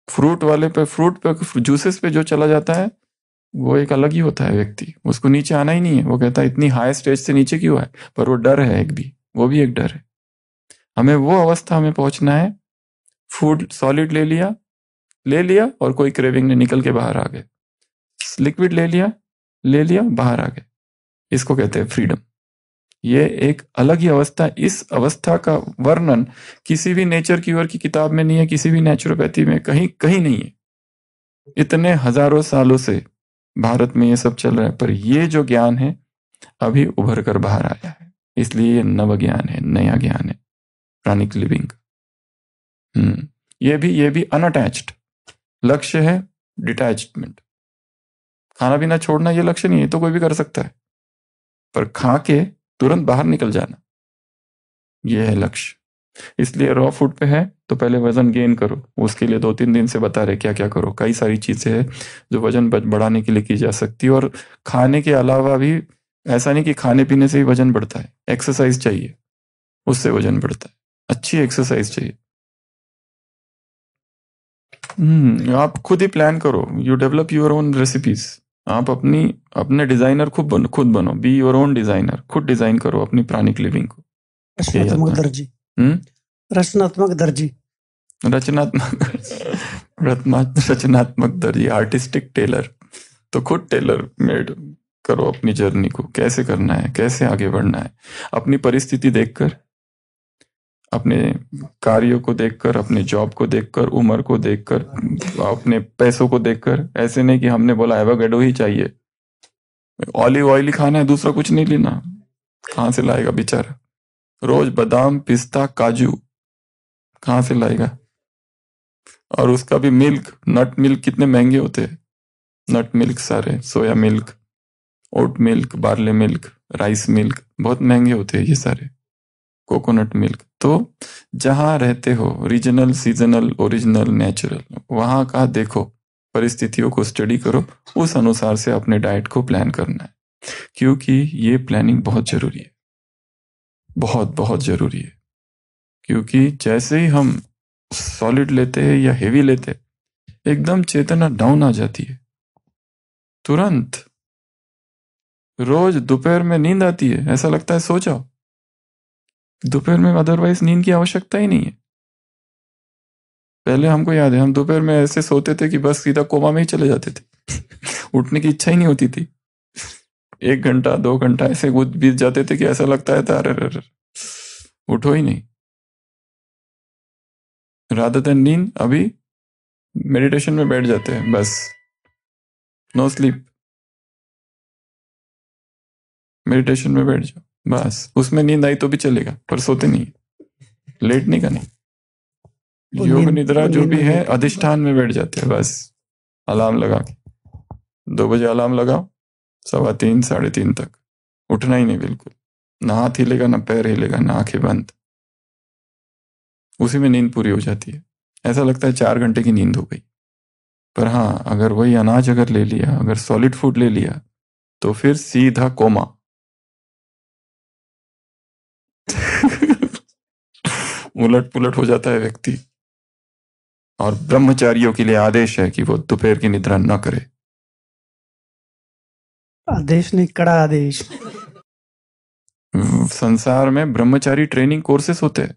फ्रूट वाले पे, फ्रूट पे, जूसेस पे जो चला जाता है वो एक अलग ही होता है व्यक्ति, उसको नीचे आना ही नहीं है। वो कहता है इतनी हाई स्टेज से नीचे क्यों है, पर वो डर है एक भी, वो भी एक डर है। हमें वो अवस्था में पहुंचना है। फूड सॉलिड ले लिया और कोई क्रेविंग नहीं, निकल के बाहर आ गए। लिक्विड ले लिया बाहर आ गए। इसको कहते हैं फ्रीडम। ये एक अलग ही अवस्था। इस अवस्था का वर्णन किसी भी नेचर क्यूर की किताब में नहीं है, किसी भी नेचुरोपैथी में कहीं नहीं है। इतने हजारों सालों से भारत में ये सब चल रहा है, पर ये जो ज्ञान है अभी उभर कर बाहर आया है, इसलिए ये नव ज्ञान है, नया ज्ञान है प्राणिक लिविंग का। ये भी अनअटैच्ड लक्ष्य है, डिटैचमेंट। खाना पीना छोड़ना ये लक्ष्य नहीं है, तो कोई भी कर सकता है, पर खा के तुरंत बाहर निकल जाना ये है लक्ष्य। इसलिए रॉ फूड पे है तो पहले वजन गेन करो। उसके लिए 2-3 दिन से बता रहे क्या क्या करो। कई सारी चीजें हैं जो वजन बढ़ाने के लिए की जा सकती है, और खाने के अलावा भी ऐसा नहीं कि खाने पीने से ही वजन बढ़ता है। एक्सरसाइज चाहिए, उससे वजन बढ़ता है। अच्छी एक्सरसाइज चाहिए। आप खुद ही प्लान करो। You develop your own recipes. आप अपने डिजाइनर खुद बनो। Be your own designer. खुद डिजाइन करो अपनी प्राणिक लिविंग को। रचनात्मक दर्जी। रचनात्मक दर्जी। रचनात्मक दर्जी, आर्टिस्टिक टेलर। तो खुद टेलर मेड करो अपनी जर्नी को, कैसे करना है, कैसे आगे बढ़ना है। अपनी परिस्थिति देखकर, अपने कार्यों को देखकर, अपने जॉब को देखकर, उम्र को देखकर, अपने पैसों को देखकर। ऐसे नहीं कि हमने बोला एवोकाडो ही चाहिए, ऑलिव ऑयल ही खाना है, दूसरा कुछ नहीं लेना। कहां से लाएगा बेचारा? रोज बादाम, पिस्ता, काजू कहां से लाएगा? और उसका भी मिल्क, नट मिल्क कितने महंगे होते हैं। नट मिल्क सारे, soya milk, oat milk, barley milk, rice milk, बहुत महंगे होते हैं ये सारे। Coconut milk. तो जहां रहते हो, रीजनल, सीजनल, ओरिजिनल, नेचुरल, वहां का देखो, परिस्थितियों को स्टडी करो, उस अनुसार से अपने डाइट को प्लान करना है। क्योंकि ये प्लानिंग बहुत जरूरी है, बहुत बहुत जरूरी है। क्योंकि जैसे ही हम सॉलिड लेते हैं या हेवी लेते हैं, एकदम चेतना डाउन आ जाती है तुरंत। रोज दोपहर में नींद आती है, ऐसा लगता है सो जाओ। दोपहर में अदरवाइज नींद की आवश्यकता ही नहीं है। पहले हमको याद है, हम दोपहर में ऐसे सोते थे कि बस सीधा कोमा में ही चले जाते थे। उठने की इच्छा ही नहीं होती थी। 1 घंटा 2 घंटा ऐसे बीत जाते थे कि ऐसा लगता है था अरे उठो ही नहीं। रादर देन नींद, अभी मेडिटेशन में बैठ जाते हैं, बस नो स्लीप, मेडिटेशन में बैठ जाओ बस। उसमें नींद आई तो भी चलेगा, पर सोते नहीं, लेटने का नहीं। योग निद्रा जो भी है, अधिष्ठान में बैठ जाते हैं बस। अलार्म लगा के 2 बजे अलार्म लगाओ, 3:15 3:30 तक उठना ही नहीं बिल्कुल। ना हाथ हिलेगा, ना पैर हिलेगा, ना आंखें बंद। उसी में नींद पूरी हो जाती है। ऐसा लगता है 4 घंटे की नींद हो गई। पर हाँ, अगर वही अनाज अगर ले लिया, अगर सॉलिड फूड ले लिया, तो फिर सीधा कोमा। उलट पुलट हो जाता है व्यक्ति। और ब्रह्मचारियों के लिए आदेश है कि वो दोपहर की निद्रा न करे। आदेश नहीं, कड़ा आदेश। संसार में ब्रह्मचारी ट्रेनिंग कोर्सेस होते हैं।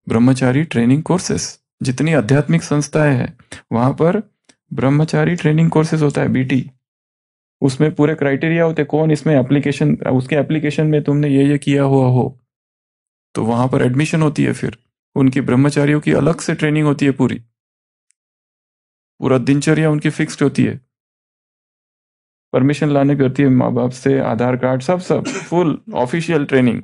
ब्रह्मचारी ट्रेनिंग कोर्सेस, जितनी आध्यात्मिक संस्थाएं हैं वहां पर ब्रह्मचारी ट्रेनिंग कोर्सेस होता है, बीटी। उसमें पूरे क्राइटेरिया होते हैं, कौन इसमें एप्लीकेशन, उसके एप्लीकेशन में तुमने ये किया हुआ हो तो वहां पर एडमिशन होती है। फिर उनकी ब्रह्मचारियों की अलग से ट्रेनिंग होती है, पूरा दिनचर्या उनकी फिक्स्ड होती है। परमिशन लाने की होती है माँ बाप से, आधार कार्ड, सब फुल ऑफिशियल ट्रेनिंग।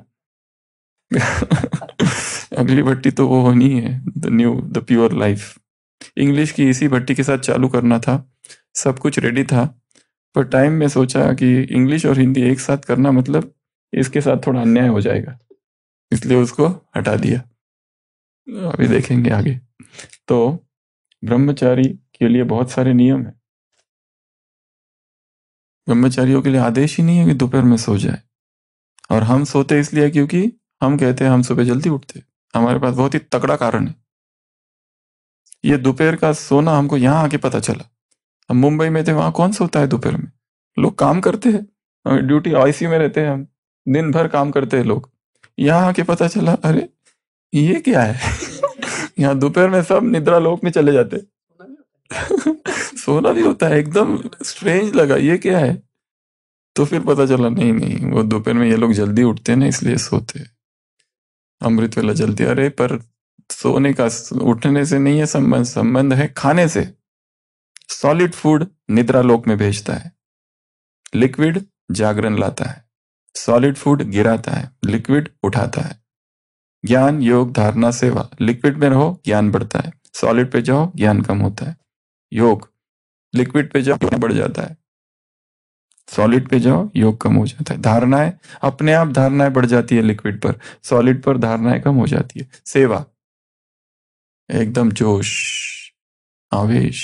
अगली भट्टी तो वो होनी है, द प्योर लाइफ। इंग्लिश की इसी भट्टी के साथ चालू करना था, सब कुछ रेडी था, पर टाइम में सोचा कि इंग्लिश और हिंदी एक साथ करना मतलब इसके साथ थोड़ा अन्याय हो जाएगा, इसलिए उसको हटा दिया। अभी देखेंगे आगे। तो ब्रह्मचारी के लिए बहुत सारे नियम है। ब्रह्मचारियों के लिए आदेश ही नहीं है कि दोपहर में सो जाए, और हम सोते इसलिए क्योंकि हम कहते हैं हम सुबह जल्दी उठते, हमारे पास बहुत ही तगड़ा कारण है। ये दोपहर का सोना हमको यहाँ आके पता चला। हम मुंबई में थे, वहां कौन सोता है दोपहर में? लोग काम करते हैं, ड्यूटी आईसीयू में रहते हैं, हम दिन भर काम करते हैं लोग। यहाँ आके पता चला अरे ये क्या है यहाँ दोपहर में सब निद्रा लोक में चले जाते सोना भी होता है, एकदम स्ट्रेंज लगा, ये क्या है? तो फिर पता चला नहीं नहीं, वो दोपहर में ये लोग जल्दी उठते हैं ना, इसलिए सोते हैं। अमृत वेला जल्दी, अरे पर सोने का उठने से नहीं है संबंध, संबंध है खाने से। सॉलिड फूड निद्रा लोक में भेजता है, लिक्विड जागरण लाता है। सॉलिड फूड गिराता है, लिक्विड उठाता है। ज्ञान योग धारणा सेवा, लिक्विड में रहो ज्ञान बढ़ता है, सॉलिड पे जाओ ज्ञान कम होता है। योग लिक्विड पे जाओ बढ़ जाता है, सॉलिड पे जाओ योग कम हो जाता है। धारणाएं अपने आप धारणाएं बढ़ जाती है लिक्विड पर, सॉलिड पर धारणाएं कम हो जाती है। सेवा एकदम जोश आवेश,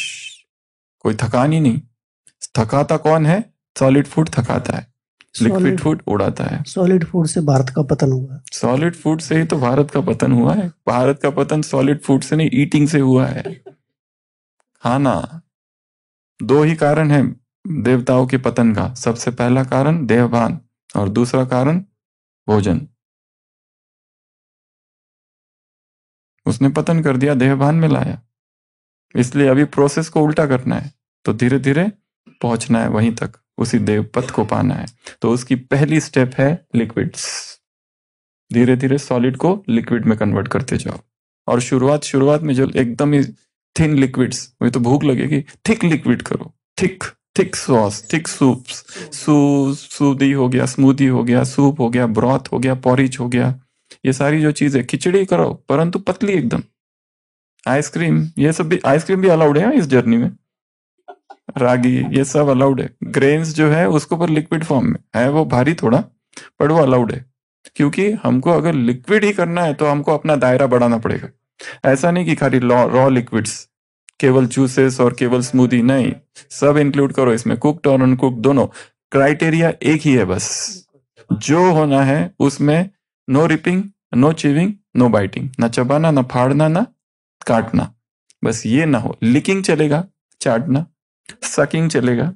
कोई थकान ही नहीं। थकाता कौन है? सॉलिड फूड थकाता है, लिक्विड फूड उड़ाता है। सॉलिड फूड से भारत का पतन हुआ है। सॉलिड फूड से ही तो भारत का पतन हुआ है। भारत का पतन सॉलिड फूड से नहीं, ईटिंग से हुआ है। खाना, दो ही कारण है देवताओं के पतन का। सबसे पहला कारण देहभान और दूसरा कारण भोजन। उसने पतन कर दिया, देहभान में लाया। इसलिए अभी प्रोसेस को उल्टा करना है, तो धीरे धीरे पहुंचना है वहीं तक, उसी देव पथ को पाना है। तो उसकी पहली स्टेप है लिक्विड्स। धीरे धीरे सॉलिड को लिक्विड में कन्वर्ट करते जाओ। और शुरुआत में जो एकदम ही थिन लिक्विड्स, वही तो भूख लगेगी, थिक लिक्विड करो। थिक सॉस, थिक सूप्स, सूदी हो गया, स्मूदी हो गया, सूप हो गया, ब्रॉथ हो गया, पॉरिज हो गया, ये सारी जो चीजें, खिचड़ी करो परंतु पतली एकदम। आइसक्रीम, ये सब भी, आइसक्रीम भी अलाउड है इस जर्नी में। रागी, ये सब अलाउड है। ग्रेन्स जो है उसको पर लिक्विड फॉर्म में है, वो भारी थोड़ा, पर वो अलाउड है। क्योंकि हमको अगर लिक्विड ही करना है तो हमको अपना दायरा बढ़ाना पड़ेगा। ऐसा नहीं कि खाली रॉ लिक्विड्स, केवल जूसेस और केवल स्मूदी, नहीं, सब इंक्लूड करो इसमें, कुक्ड और अनकुक्ड दोनों। क्राइटेरिया एक ही है बस, जो होना है उसमें no ripping, no chewing, no biting, ना चबाना, ना फाड़ना, ना काटना, बस ये ना हो। लिकिंग चलेगा, चाटना, सकिंग चलेगा,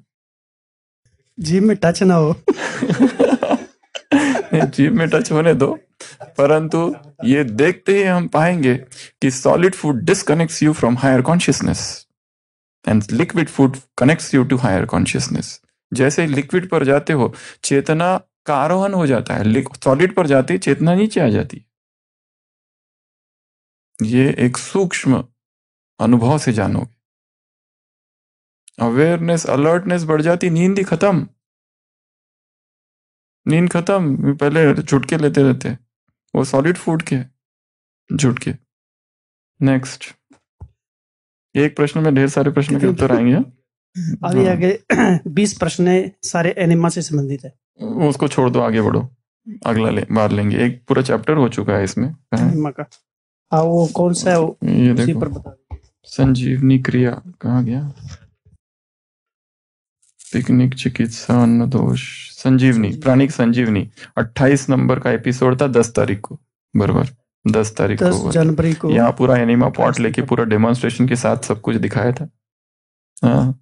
जीभ में टच ना हो जीभ में टच होने दो। परंतु ये देखते ही हम पाएंगे कि solid food disconnects you from higher consciousness and liquid food connects you to higher consciousness. जैसे लिक्विड पर जाते हो चेतना का आरोहण हो जाता है, सॉलिड पर जाते ही चेतना नीचे आ जाती है। ये एक सूक्ष्म अनुभव से जानोगे। अवेयरनेस, अलर्टनेस बढ़ जाती, नींद ही खत्म, नींद खत्म। पहले झुटके लेते रहते, वो सॉलिड फूड के झुटके। नेक्स्ट, एक प्रश्न में ढेर सारे प्रश्न के उत्तर आएंगे। अभी आगे 20 प्रश्न सारे एनिमा से संबंधित है, उसको छोड़ दो, आगे बढ़ो, अगला बार लेंगे। एक पूरा चैप्टर हो चुका है इसमें एनिमा का। हाँ, वो कौन सा है वो? ये उसी देखो, पर बता दीजिए। संजीवनी क्रिया कहाँ गया? पिकनिक, चिकित्सा, अन्न दोष, संजीवनी, प्राणिक संजीवनी 28 नंबर का एपिसोड था, 10 तारीख को, बराबर 10 तारीख 10 को जनवरी को यहाँ पूरा एनिमा पॉट लेके पूरा डेमोन्स्ट्रेशन के साथ सब कुछ दिखाया था। हाँ,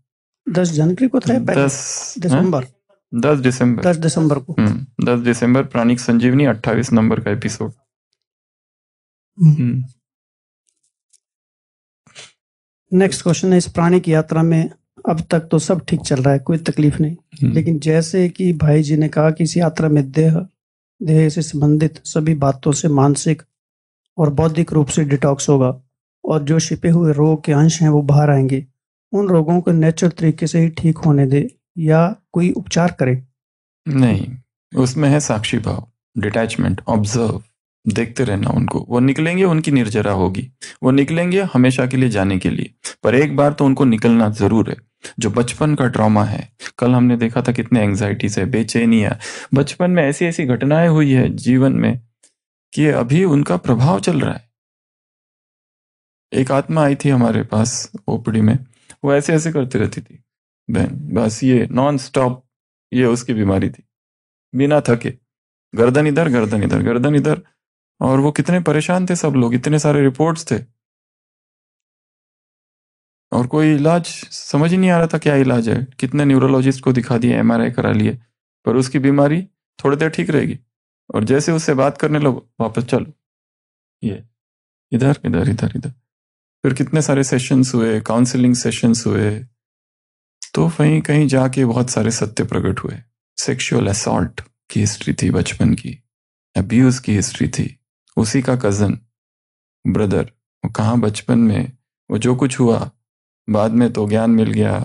10 जनवरी को था, 10 दिसंबर, 10 दिसंबर 10 दिसंबर को। 10 दिसंबर प्राणिक संजीवनी 28 नंबर का एपिसोड। नेक्स्ट क्वेश्चन है, इस प्राणिक यात्रा में अब तक तो सब ठीक चल रहा है, कोई तकलीफ नहीं, लेकिन जैसे कि भाई जी ने कहा कि इस यात्रा में देह से संबंधित सभी बातों से मानसिक और बौद्धिक रूप से डिटॉक्स होगा, और जो छिपे हुए रोग के अंश हैं वो बाहर आएंगे। उन रोगों को नेचुरल तरीके से ही ठीक होने दे या कोई उपचार करे? नहीं, उसमें है साक्षी भाव, डिटैचमेंट, ऑब्जर्व, देखते रहना उनको। वो निकलेंगे, उनकी निर्जरा होगी, वो निकलेंगे हमेशा के लिए जाने के लिए। पर एक बार तो उनको निकलना जरूर है। जो बचपन का ट्रॉमा है, कल हमने देखा था कितने एंग्जाइटीज है, बेचैनियां, बचपन में ऐसी ऐसी घटनाएं हुई है जीवन में कि अभी उनका प्रभाव चल रहा है। एक आत्मा आई थी हमारे पास ओपीडी में, वो ऐसे ऐसे करती रहती थी बहन, बस ये नॉन स्टॉप, ये उसकी बीमारी थी, बिना थके, गर्दन इधर गर्दन इधर गर्दन इधर। और वो कितने परेशान थे सब लोग, इतने सारे रिपोर्ट्स थे और कोई इलाज समझ ही नहीं आ रहा था क्या इलाज है। कितने न्यूरोलॉजिस्ट को दिखा दिए, एमआरआई करा लिए, पर उसकी बीमारी थोड़ी देर ठीक रहेगी और जैसे उससे बात करने लोग वापस चलो ये इधर इधर इधर इधर। फिर कितने सारे सेशंस हुए, काउंसलिंग सेशंस हुए, तो वहीं कहीं जाके बहुत सारे सत्य प्रकट हुए। सेक्सुअल असॉल्ट की हिस्ट्री थी बचपन की, अब्यूज की हिस्ट्री थी, उसी का कजन ब्रदर, वो कहाँ बचपन में वो जो कुछ हुआ, बाद में तो ज्ञान मिल गया,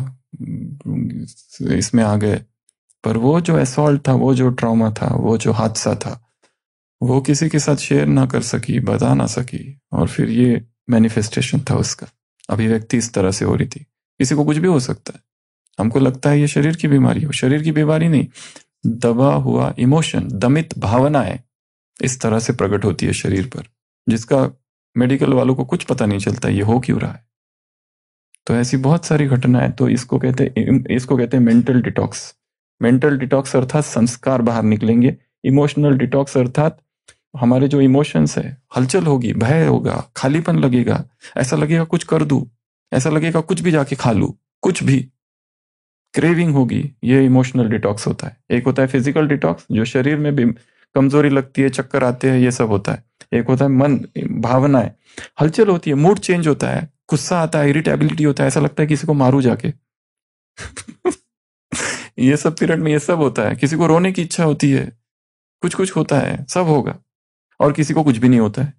इसमें आ गए, पर वो जो असॉल्ट था, वो जो ट्रॉमा था, वो जो हादसा था, वो किसी के साथ शेयर ना कर सकी, बता ना सकी, और फिर ये मैनिफेस्टेशन था उसका, अभिव्यक्ति इस तरह से हो रही थी। किसी को कुछ भी हो सकता है, हमको लगता है ये शरीर की बीमारी हो, शरीर की बीमारी नहीं, दबा हुआ इमोशन, दमित भावनाएं इस तरह से प्रकट होती है शरीर पर, जिसका मेडिकल वालों को कुछ पता नहीं चलता ये हो क्यों रहा है। तो ऐसी बहुत सारी घटनाएं, तो इसको कहते हैं मेंटल डिटॉक्स। मेंटल डिटॉक्स अर्थात संस्कार बाहर निकलेंगे, इमोशनल डिटॉक्स अर्थात हमारे जो इमोशंस है, हलचल होगी, भय होगा, खालीपन लगेगा, ऐसा लगेगा कुछ कर दूं, ऐसा लगेगा कुछ भी जाके खा लूं, कुछ भी क्रेविंग होगी, ये इमोशनल डिटॉक्स होता है। एक होता है फिजिकल डिटॉक्स, जो शरीर में भी कमजोरी लगती है, चक्कर आते हैं, ये सब होता है। एक होता है मन, भावनाएं, हलचल होती है, मूड चेंज होता है, गुस्सा आता है, इरिटेबिलिटी होता है, ऐसा लगता है किसी को मारू जाके ये सब पीरियड में ये सब होता है। किसी को रोने की इच्छा होती है, कुछ कुछ होता है, सब होगा। और किसी को कुछ भी नहीं होता है,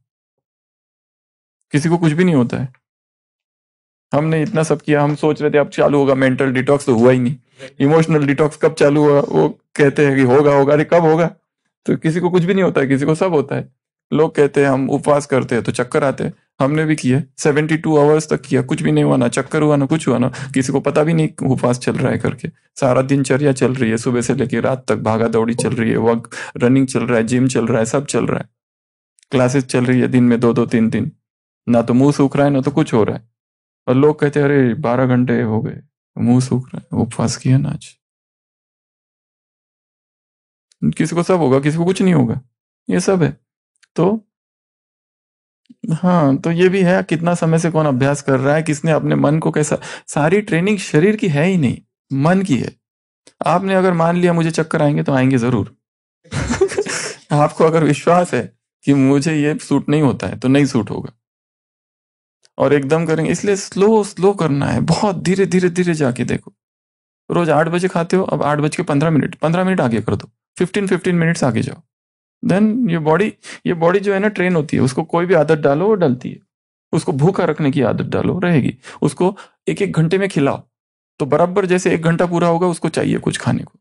किसी को कुछ भी नहीं होता है। हमने इतना सब किया, हम सोच रहे थे अब चालू होगा मेंटल डिटॉक्स, तो हुआ ही नहीं। इमोशनल डिटॉक्स कब चालू होगा, वो कहते हैं कि होगा होगा, अरे कब होगा। तो किसी को कुछ भी नहीं होता है, किसी को सब होता है। लोग कहते हैं हम उपवास करते हैं तो चक्कर आते हैं, हमने भी किया, 72 आवर्स तक किया, कुछ भी नहीं हुआ, ना चक्कर हुआ ना कुछ हुआ, ना किसी को पता भी नहीं उपवास चल रहा है करके। सारा दिनचर्या चल रही है, सुबह से लेकर रात तक भागा दौड़ी चल रही है, वर्क रनिंग चल रहा है, जिम चल रहा है, सब चल रहा है, क्लासेस चल रही है दिन में 2-2 3-3, ना तो मुंह सूख रहा है ना तो कुछ हो रहा है। और लोग कहते हैं अरे 12 घंटे हो गए, मुंह सूख रहा है, उपवास किया ना आज। किसी को सब होगा, किसी को कुछ नहीं होगा, ये सब है। तो हाँ, तो ये भी है, कितना समय से कौन अभ्यास कर रहा है, किसने अपने मन को कैसा। सारी ट्रेनिंग शरीर की है ही नहीं, मन की है। आपने अगर मान लिया मुझे चक्कर आएंगे तो आएंगे जरूर आपको अगर विश्वास है कि मुझे ये सूट नहीं होता है तो नहीं सूट होगा, और एकदम करेंगे। इसलिए स्लो स्लो करना है, बहुत धीरे धीरे धीरे जाके देखो। रोज 8 बजे खाते हो, अब 8:15 15 मिनट आगे कर दो, 15 मिनट्स आगे जाओ। देन ये बॉडी जो है ना ट्रेन होती है, उसको कोई भी आदत डालो वो डलती है। उसको भूखा रखने की आदत डालो, रहेगी। उसको 1-1 घंटे में खिलाओ तो बराबर जैसे 1 घंटा पूरा होगा उसको चाहिए कुछ खाने को।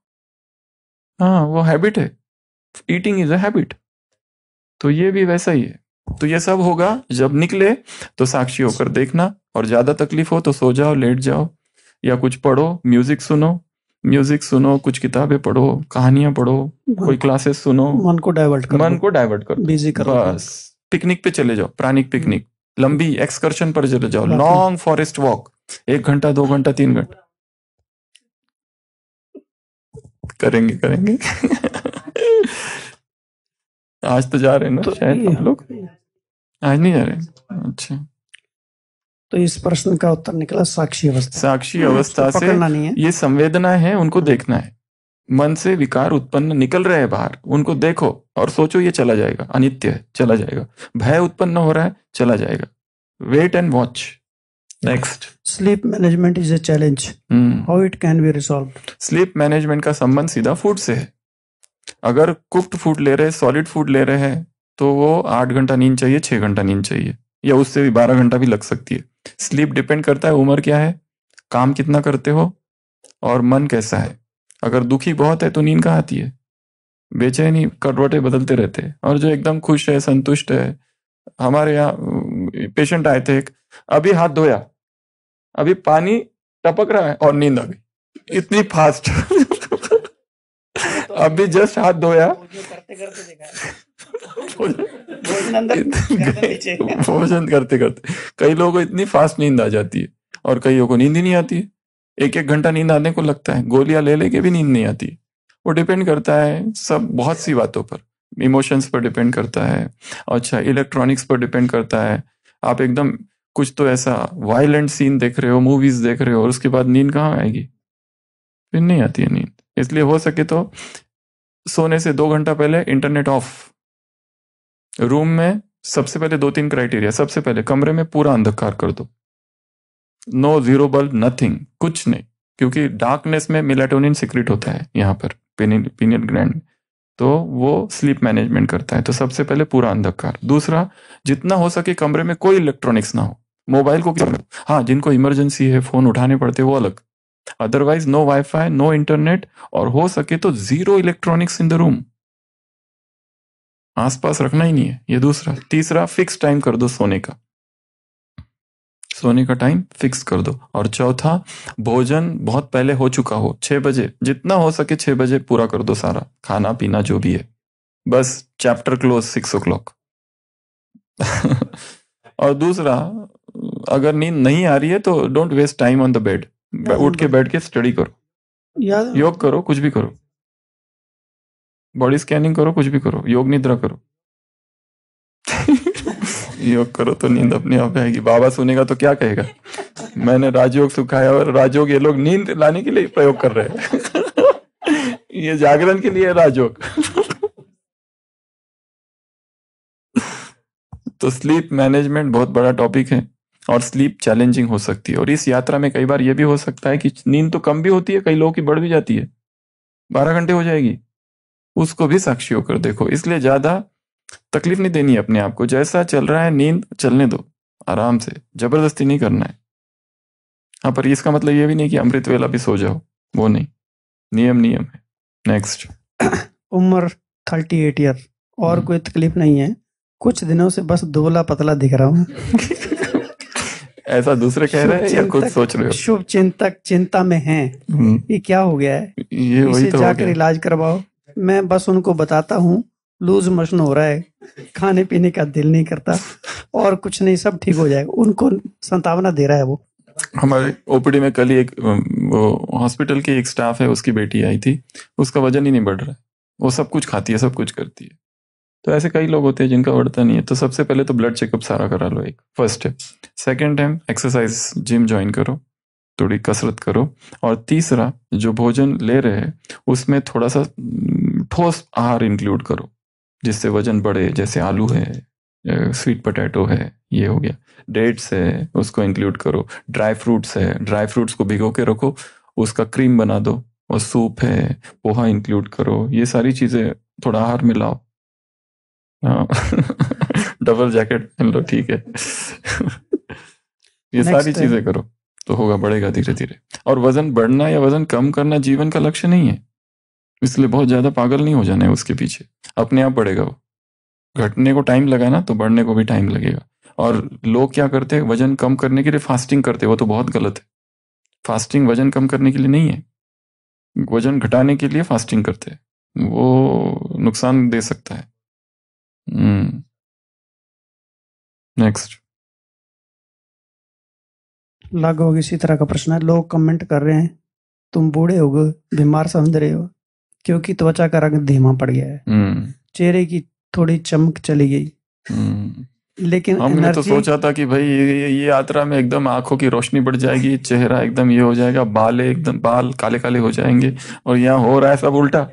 हाँ, वो हैबिट है, ईटिंग इज अ हैबिट। तो ये भी वैसा ही है। तो ये सब होगा, जब निकले तो साक्षी होकर देखना, और ज्यादा तकलीफ हो तो सो जाओ, लेट जाओ, या कुछ पढ़ो, म्यूजिक सुनो, कुछ किताबें पढ़ो, कहानियां पढ़ो, कोई क्लासेस सुनो, मन को डाइवर्ट करो, बिजी करो, बस पिकनिक पे चले जाओ, प्राणिक पिकनिक, लंबी एक्सकर्शन पर चले जाओ, लॉन्ग फॉरेस्ट वॉक, 1 घंटा 2 घंटा 3 घंटा करेंगे आज तो जा रहे हैं ना, तो शायद हम लोग आज नहीं जा रहे। अच्छा, तो इस प्रश्न का उत्तर निकला साक्षी अवस्था। साक्षी अवस्था से पकड़ना नहीं है, ये संवेदना है, उनको देखना है। मन से विकार उत्पन्न निकल रहे हैं बाहर, उनको देखो और सोचो ये चला जाएगा, अनित्य है, चला जाएगा। भय उत्पन्न हो रहा है, चला जाएगा। Wait and watch. Next, sleep management is a challenge, how it can be resolved. Sleep management का संबंध सीधा फूड से है। अगर कुक्ड फूड ले रहे हैं, सॉलिड फूड ले रहे हैं, तो वो 8 घंटा नींद चाहिए, 6 घंटा नींद चाहिए, या उससे भी 12 घंटा भी लग सकती है। स्लीप डिपेंड करता है उम्र क्या है, काम कितना करते हो, और मन कैसा है। अगर दुखी बहुत है तो नींद कहाँ आती है, बेचैनी, करवटें बदलते रहते हैं। और जो एकदम खुश है, संतुष्ट है, हमारे यहाँ पेशेंट आए थे, अभी हाथ धोया, अभी पानी टपक रहा है और नींद आ गई, इतनी फास्ट। अभी जस्ट हाथ धोया, करते करते देखा है। भोजन अंदर, गर्दन नीचे। भोजन करते करते कई लोगों को इतनी फास्ट नींद आ जाती है और कईयों को नींद ही नहीं आती है। 1-1 घंटा नींद आने को लगता है, गोलियां ले लेके भी नींद नहीं आती। वो डिपेंड करता है सब बहुत सी बातों पर, इमोशंस पर डिपेंड करता है, अच्छा इलेक्ट्रॉनिक्स पर डिपेंड करता है। आप एकदम कुछ तो ऐसा वायलेंट सीन देख रहे हो, मूवीज देख रहे हो, और उसके बाद नींद कहाँ आएगी? फिर नहीं आती है नींद। इसलिए हो सके तो सोने से 2 घंटा पहले इंटरनेट ऑफ। रूम में सबसे पहले 2-3 क्राइटेरिया। सबसे पहले कमरे में पूरा अंधकार कर दो, नो जीरो बल्ब, नथिंग, कुछ नहीं, क्योंकि डार्कनेस में मेलाटोनिन सिक्रेट होता है यहाँ पर पिनियल ग्लैंड, तो वो स्लीप मैनेजमेंट करता है। तो सबसे पहले पूरा अंधकार। दूसरा, जितना हो सके कमरे में कोई इलेक्ट्रॉनिक्स ना हो, मोबाइल को, हाँ जिनको इमरजेंसी है फोन उठाने पड़ते वो अलग, otherwise no wifi, no internet, और हो सके तो zero electronics in the room, आसपास रखना ही नहीं है, ये दूसरा। तीसरा, फिक्स टाइम कर दो सोने का, सोने का टाइम फिक्स कर दो। और चौथा, भोजन बहुत पहले हो चुका हो, 6 बजे, जितना हो सके 6 बजे पूरा कर दो सारा खाना पीना जो भी है, बस चैप्टर क्लोज 6 o'clock। और दूसरा, अगर नींद नहीं आ रही है तो don't waste time on the bed, उठ के बैठ के स्टडी करो, योग करो, कुछ भी करो, बॉडी स्कैनिंग करो, कुछ भी करो, योग निद्रा करो। योग करो तो नींद अपने आप आएगी। बाबा सुनेगा तो क्या कहेगा, मैंने राजयोग सिखाया और राजयोग ये लोग नींद लाने के लिए प्रयोग कर रहे हैं। ये जागरण के लिए राजयोग। तो स्लीप मैनेजमेंट बहुत बड़ा टॉपिक है और स्लीप चैलेंजिंग हो सकती है। और इस यात्रा में कई बार ये भी हो सकता है कि नींद तो कम भी होती है, कई लोगों की बढ़ भी जाती है, 12 घंटे हो जाएगी, उसको भी साक्षी होकर देखो। इसलिए ज्यादा तकलीफ नहीं देनी है अपने आप को, जैसा चल रहा है नींद चलने दो, आराम से, जबरदस्ती नहीं करना है। हाँ, पर इसका मतलब ये भी नहीं कि अमृत वेला भी सो जाओ, वो नहीं, नियम है। नेक्स्ट। उम्र 38 ईयर, और कोई तकलीफ नहीं है, कुछ दिनों से बस दुबला पतला दिख रहा हूँ। ऐसा दूसरे कह रहे हैं या खुद सोच रहे हो? शुभ चिंतक चिंता में हैं, ये क्या हो गया है, ये वही इसे तो जाकर इलाज करवाओ। मैं बस उनको बताता हूँ लूज मोशन हो रहा है, खाने पीने का दिल नहीं करता, और कुछ नहीं, सब ठीक हो जाएगा। उनको संतावना दे रहा है वो। हमारे ओपीडी में कल ही एक वो हॉस्पिटल की एक स्टाफ है, उसकी बेटी आई थी, उसका वजन ही नहीं बढ़ रहा है, वो सब कुछ खाती है, सब कुछ करती है। तो ऐसे कई लोग होते हैं जिनका बढ़ता नहीं है। तो सबसे पहले तो ब्लड चेकअप सारा करा लो, एक फर्स्ट है। Second time exercise, gym join करो, थोड़ी कसरत करो। और तीसरा, जो भोजन ले रहे हैं उसमें थोड़ा सा ठोस आहार इंक्लूड करो जिससे वजन बढ़े, जैसे आलू है, स्वीट पोटैटो है, ये हो गया, डेट्स है उसको इंक्लूड करो, ड्राई फ्रूट्स है, ड्राई फ्रूट्स को भिगो के रखो, उसका क्रीम बना दो, और सूप है, पोहा इंक्लूड करो, ये सारी चीजें थोड़ा आहार में लाओ। डबल जैकेट पहन लो, ठीक है। ये सारी चीजें करो तो होगा, बढ़ेगा धीरे धीरे। और वजन बढ़ना या वजन कम करना जीवन का लक्ष्य नहीं है, इसलिए बहुत ज्यादा पागल नहीं हो जाना है उसके पीछे, अपने आप बढ़ेगा वो। घटने को टाइम लगा ना, तो बढ़ने को भी टाइम लगेगा। और लोग क्या करते हैं, वजन कम करने के लिए फास्टिंग करते हैं, वो तो बहुत गलत है। फास्टिंग वजन कम करने के लिए नहीं है, वजन घटाने के लिए फास्टिंग करते हैं, वो नुकसान दे सकता है। नेक्स्ट। लगभग इसी तरह का प्रश्न है। लोग कमेंट कर रहे हैं तुम बूढ़े हो गए, बीमार समझ रहे हो, क्योंकि त्वचा का रंग धीमा पड़ गया है, चेहरे की थोड़ी चमक चली गई। लेकिन हमने तो सोचा था कि भाई ये यात्रा में एकदम आंखों की रोशनी बढ़ जाएगी, चेहरा एकदम ये हो जाएगा, बाल काले काले हो जाएंगे, और यहाँ हो रहा है सब उल्टा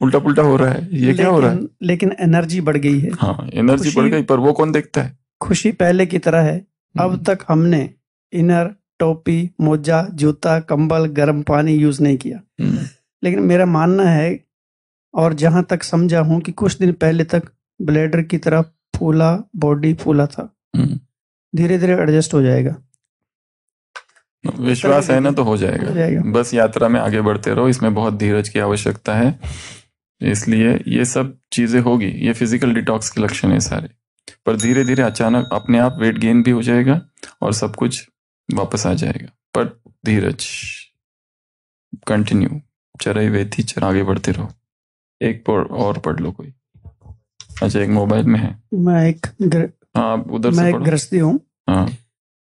पुल्टा हो रहा है। ये क्या हो रहा है? लेकिन एनर्जी बढ़ गई है। हाँ, एनर्जी बढ़ गई, पर वो कौन देखता है? खुशी पहले की तरह है। अब तक हमने इनर, टोपी, मोजा, जूता, कंबल, गर्म पानी यूज नहीं किया। लेकिन मेरा मानना है, और जहां तक समझा हूं, कि कुछ दिन पहले तक ब्लेडर की तरह फूला, बॉडी फूला था, धीरे धीरे एडजस्ट हो जाएगा। विश्वास है ना, तो हो जाएगा। बस यात्रा में आगे बढ़ते रहो, इसमें बहुत धीरज की आवश्यकता है, इसलिए ये सब चीजें होगी। ये फिजिकल डिटॉक्स के लक्षण है सारे, पर धीरे धीरे अचानक अपने आप वेट गेन भी हो जाएगा और सब कुछ वापस आ जाएगा। पर धीरज, कंटिन्यू, चरई वेथी चर, आगे बढ़ते रहो। एक और पढ़ लो कोई। अच्छा, एक मोबाइल में है। मैं उधर से एक पढ़ो। गृहस्थी हूँ। हाँ,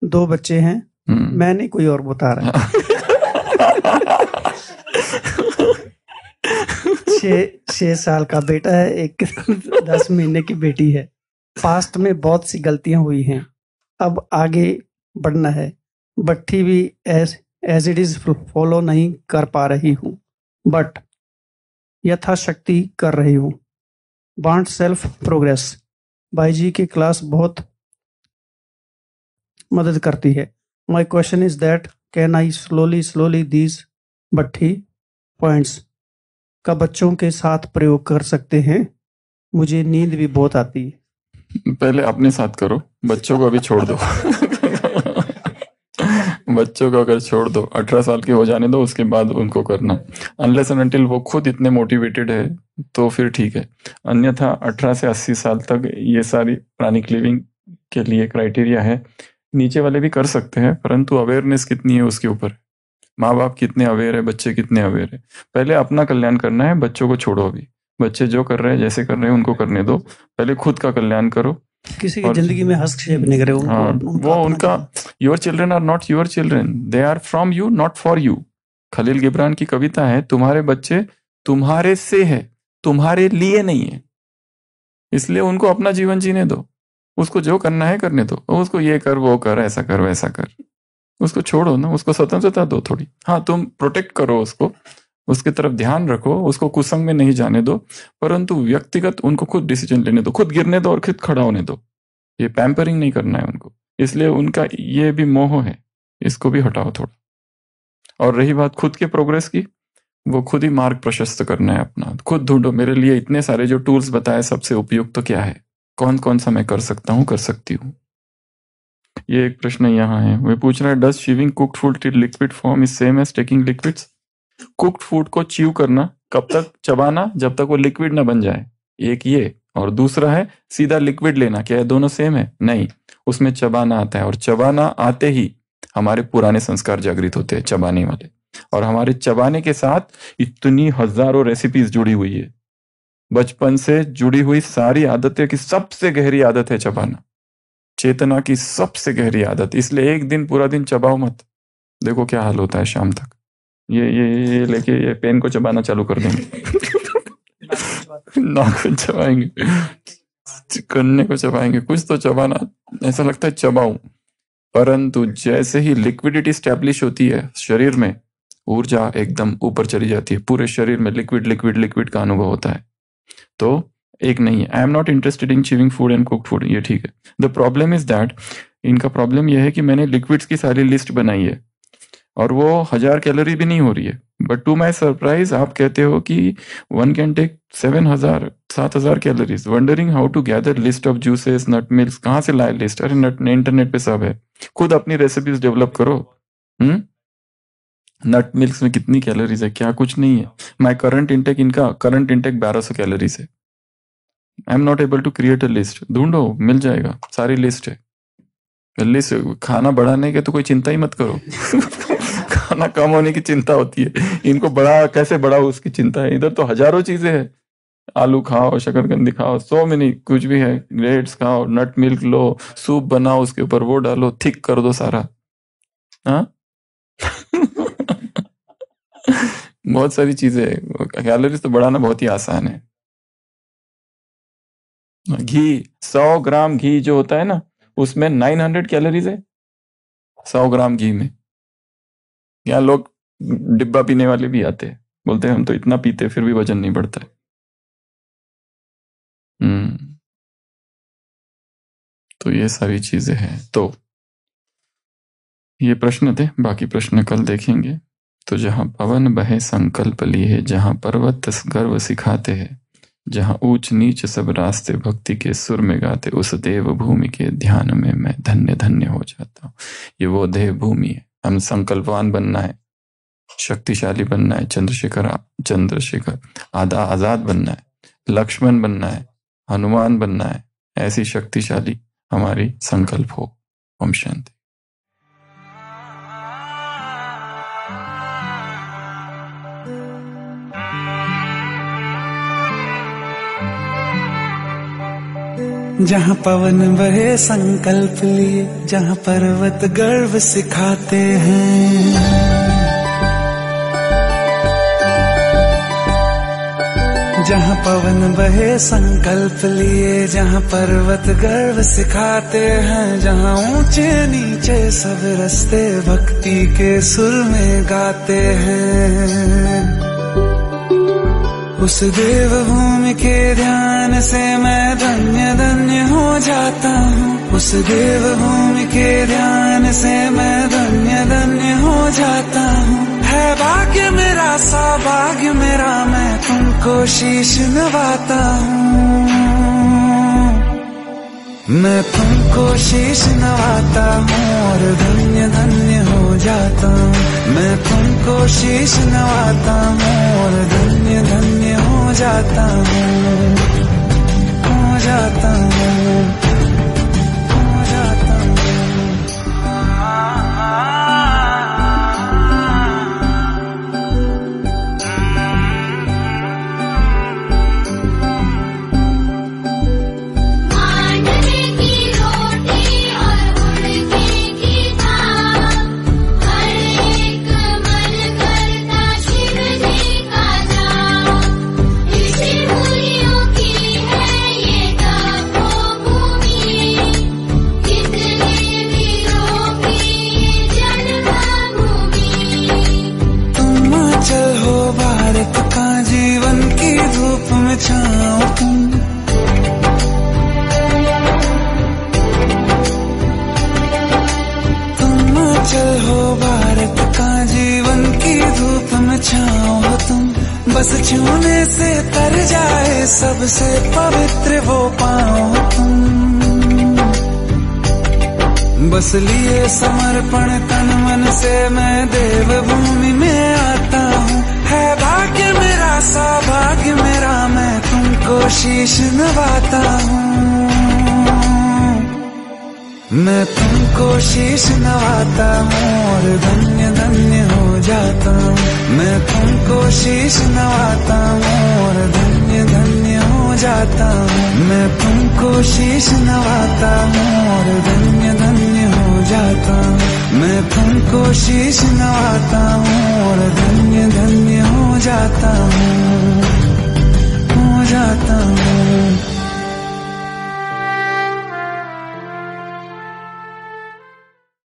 2 बच्चे हैं। मैं नहीं, कोई और बता रहा है। 6 साल का बेटा है, एक 10 महीने की बेटी है। पास्ट में बहुत सी गलतियां हुई हैं, अब आगे बढ़ना है। बट्टी भी एज इट इज फॉलो नहीं कर पा रही हूँ, बट यथाशक्ति कर रही हूँ। Want self progress. भाई जी की क्लास बहुत मदद करती है। My question is that can I slowly these batty points का बच्चों के साथ प्रयोग कर सकते हैं? मुझे नींद भी बहुत आती है। पहले अपने साथ करो, बच्चों को अभी छोड़ दो। बच्चों को अगर छोड़ दो, 18 साल के हो जाने दो, उसके बाद उनको करना। अनलेस एंड अनटिल वो खुद इतने मोटिवेटेड है तो फिर ठीक है। अन्यथा 18 से 80 साल तक ये सारी प्राणिक लिविंग के लिए क्राइटेरिया है। नीचे वाले भी कर सकते हैं, परंतु अवेयरनेस कितनी है उसके ऊपर। माँ बाप कितने अवेयर है, बच्चे कितने अवेयर है। पहले अपना कल्याण करना है, बच्चों को छोड़ो। अभी बच्चे जो कर रहे हैं, जैसे कर रहे हैं, उनको करने दो। पहले खुद का कल्याण करो। किसी की जिंदगी में हस्तक्षेप नहीं करे। वो उनका, your children are not your children, they are from you, not for you. Khalil Gibran की कविता है, तुम्हारे बच्चे तुम्हारे से है, तुम्हारे लिए नहीं है। इसलिए उनको अपना जीवन जीने दो, उसको जो करना है करने दो। उसको ये कर, वो कर, ऐसा कर, वैसा कर, उसको छोड़ो ना, उसको स्वतंत्रता दो थोड़ी। हाँ, तुम प्रोटेक्ट करो उसको, उसकी तरफ ध्यान रखो, उसको कुसंग में नहीं जाने दो, परंतु व्यक्तिगत उनको खुद डिसीजन लेने दो, खुद गिरने दो और खुद खड़ा होने दो। ये पैम्परिंग नहीं करना है उनको। इसलिए उनका ये भी मोह है, इसको भी हटाओ थोड़ा। और रही बात खुद के प्रोग्रेस की, वो खुद ही मार्ग प्रशस्त करना है अपना। खुद ढूंढो, मेरे लिए इतने सारे जो टूल्स बताए, सबसे उपयुक्त तो क्या है, कौन कौन सा मैं कर सकता हूँ, कर सकती हूँ। ये एक प्रश्न यहाँ है, वे पूछ रहा है, does chewing cooked food till liquid form is same as taking liquids? Cooked food को च्यू करना, कब तक चबाना, जब तक वो लिक्विड ना बन जाए, एक ये। और दूसरा है सीधा लिक्विड लेना, क्या है दोनों सेम है? नहीं, उसमें चबाना आता है, और चबाना आते ही हमारे पुराने संस्कार जागृत होते हैं, चबाने वाले। और हमारे चबाने के साथ इतनी हजारों रेसिपीज जुड़ी हुई है, बचपन से जुड़ी हुई सारी आदतें की सबसे गहरी आदत है चबाना, चेतना की सबसे गहरी आदत। इसलिए एक दिन पूरा दिन चबाओ मत, देखो क्या हाल होता है शाम तक। ये लेके ये पेन को चबाना चालू कर देंगे। नाखून चबाएंगे, कन्ने को चबाएंगे, कुछ तो चबाना, ऐसा लगता है चबाऊं। परंतु जैसे ही लिक्विडिटी स्टैब्लिश होती है शरीर में, ऊर्जा एकदम ऊपर चली जाती है, पूरे शरीर में लिक्विड लिक्विड लिक्विड का अनुभव होता है। तो एक नहीं है, I am not interested in chewing food and cooked food, ये ठीक है। द प्रॉब्लम इज दैट, इनका प्रॉब्लम यह है कि मैंने लिक्विड्स की सारी लिस्ट बनाई है और वो 1000 कैलोरी भी नहीं हो रही है। बट टू माई सरप्राइज आप कहते हो कि 1 can take 7,000 calories. Wondering how to gather list of juices, nut milk, कहाँ से लाए लिस्ट? अरे इंटरनेट पे सब है, खुद अपनी रेसिपीज डेवलप करो। नट मिल्क में कितनी कैलोरीज है? क्या कुछ नहीं है। माई करंट इंटेक, इनका करंट इंटेक 1200 कैलोरीज है। I am not able to create a list. ढूंढो, मिल जाएगा, सारी लिस्ट है। लिस्ट, खाना बढ़ाने के तो कोई चिंता ही मत करो। खाना कम होने की चिंता होती है, इनको बड़ा कैसे बढ़ाओ उसकी चिंता है। इधर तो हजारों चीजें हैं, आलू खाओ, शकरकंदी खाओ, सो मेनी कुछ भी है, ग्रेट्स खाओ, नट मिल्क लो, सूप बनाओ, उसके ऊपर वो डालो, थिक कर दो सारा। हाँ। बहुत सारी चीजें, कैलोरीज तो बढ़ाना बहुत ही आसान है। घी, 100 ग्राम घी जो होता है ना, उसमें 900 कैलोरीज है 100 ग्राम घी में। यहाँ लोग डिब्बा पीने वाले भी आते हैं, बोलते हैं हम तो इतना पीते फिर भी वजन नहीं बढ़ता है। तो ये सारी चीजें हैं। तो ये प्रश्न थे, बाकी प्रश्न कल देखेंगे। तो जहां पवन बहे संकल्प लिए, जहां पर्वत गर्व सिखाते हैं, जहां ऊंच नीच सब रास्ते भक्ति के सुर में गाते, उस देव भूमि के ध्यान में मैं धन्य धन्य हो जाता हूँ। ये वो देव भूमि है। हम संकल्पवान बनना है, शक्तिशाली बनना है, चंद्रशेखर आजाद बनना है, लक्ष्मण बनना है, हनुमान बनना है। ऐसी शक्तिशाली हमारी संकल्प हो। ओम शांति। जहाँ पवन बहे संकल्प लिए, जहाँ पर्वत गर्व सिखाते हैं। जहाँ पवन बहे संकल्प लिए, जहाँ पर्वत गर्व सिखाते हैं, जहाँ ऊंचे नीचे सब रास्ते भक्ति के सुर में गाते हैं। उस देव भूमि के ध्यान से मैं धन्य धन्य हो जाता हूँ। उस देव भूमि के ध्यान से मैं धन्य धन्य हो जाता हूँ। है भाग्य मेरा सौभाग्य मेरा, मैं तुमको शीश नवाता हूँ। मैं तुमको शीश नवाता हूँ और धन्य धन्य हो जाता हूँ। मैं तुमको शीश नवाता हूँ और धन्य धन्य हो जाता हूँ। हो जाता हूँ, हो जाता हूँ। बस छूने से तर जाए सबसे पवित्र वो पाँव तुम। बस लिए समर्पण तन मन से मैं देव भूमि में आता हूँ। है भाग्य मेरा सौभाग्य मेरा, मैं तुमको शीश नवाता हूँ। मैं तुमको शीश नवाता हूँ और धन्य धन्य हो जाता हूँ। मैं तुमको शीश नवाता हूँ और धन्य धन्य हो जाता हूँ। मैं तुमको शीश नवाता हूँ और धन्य धन्य हो जाता हूँ। मैं तुमको शीश नवाता हूँ और धन्य धन्य हो जाता हूँ। हो जाता हूँ।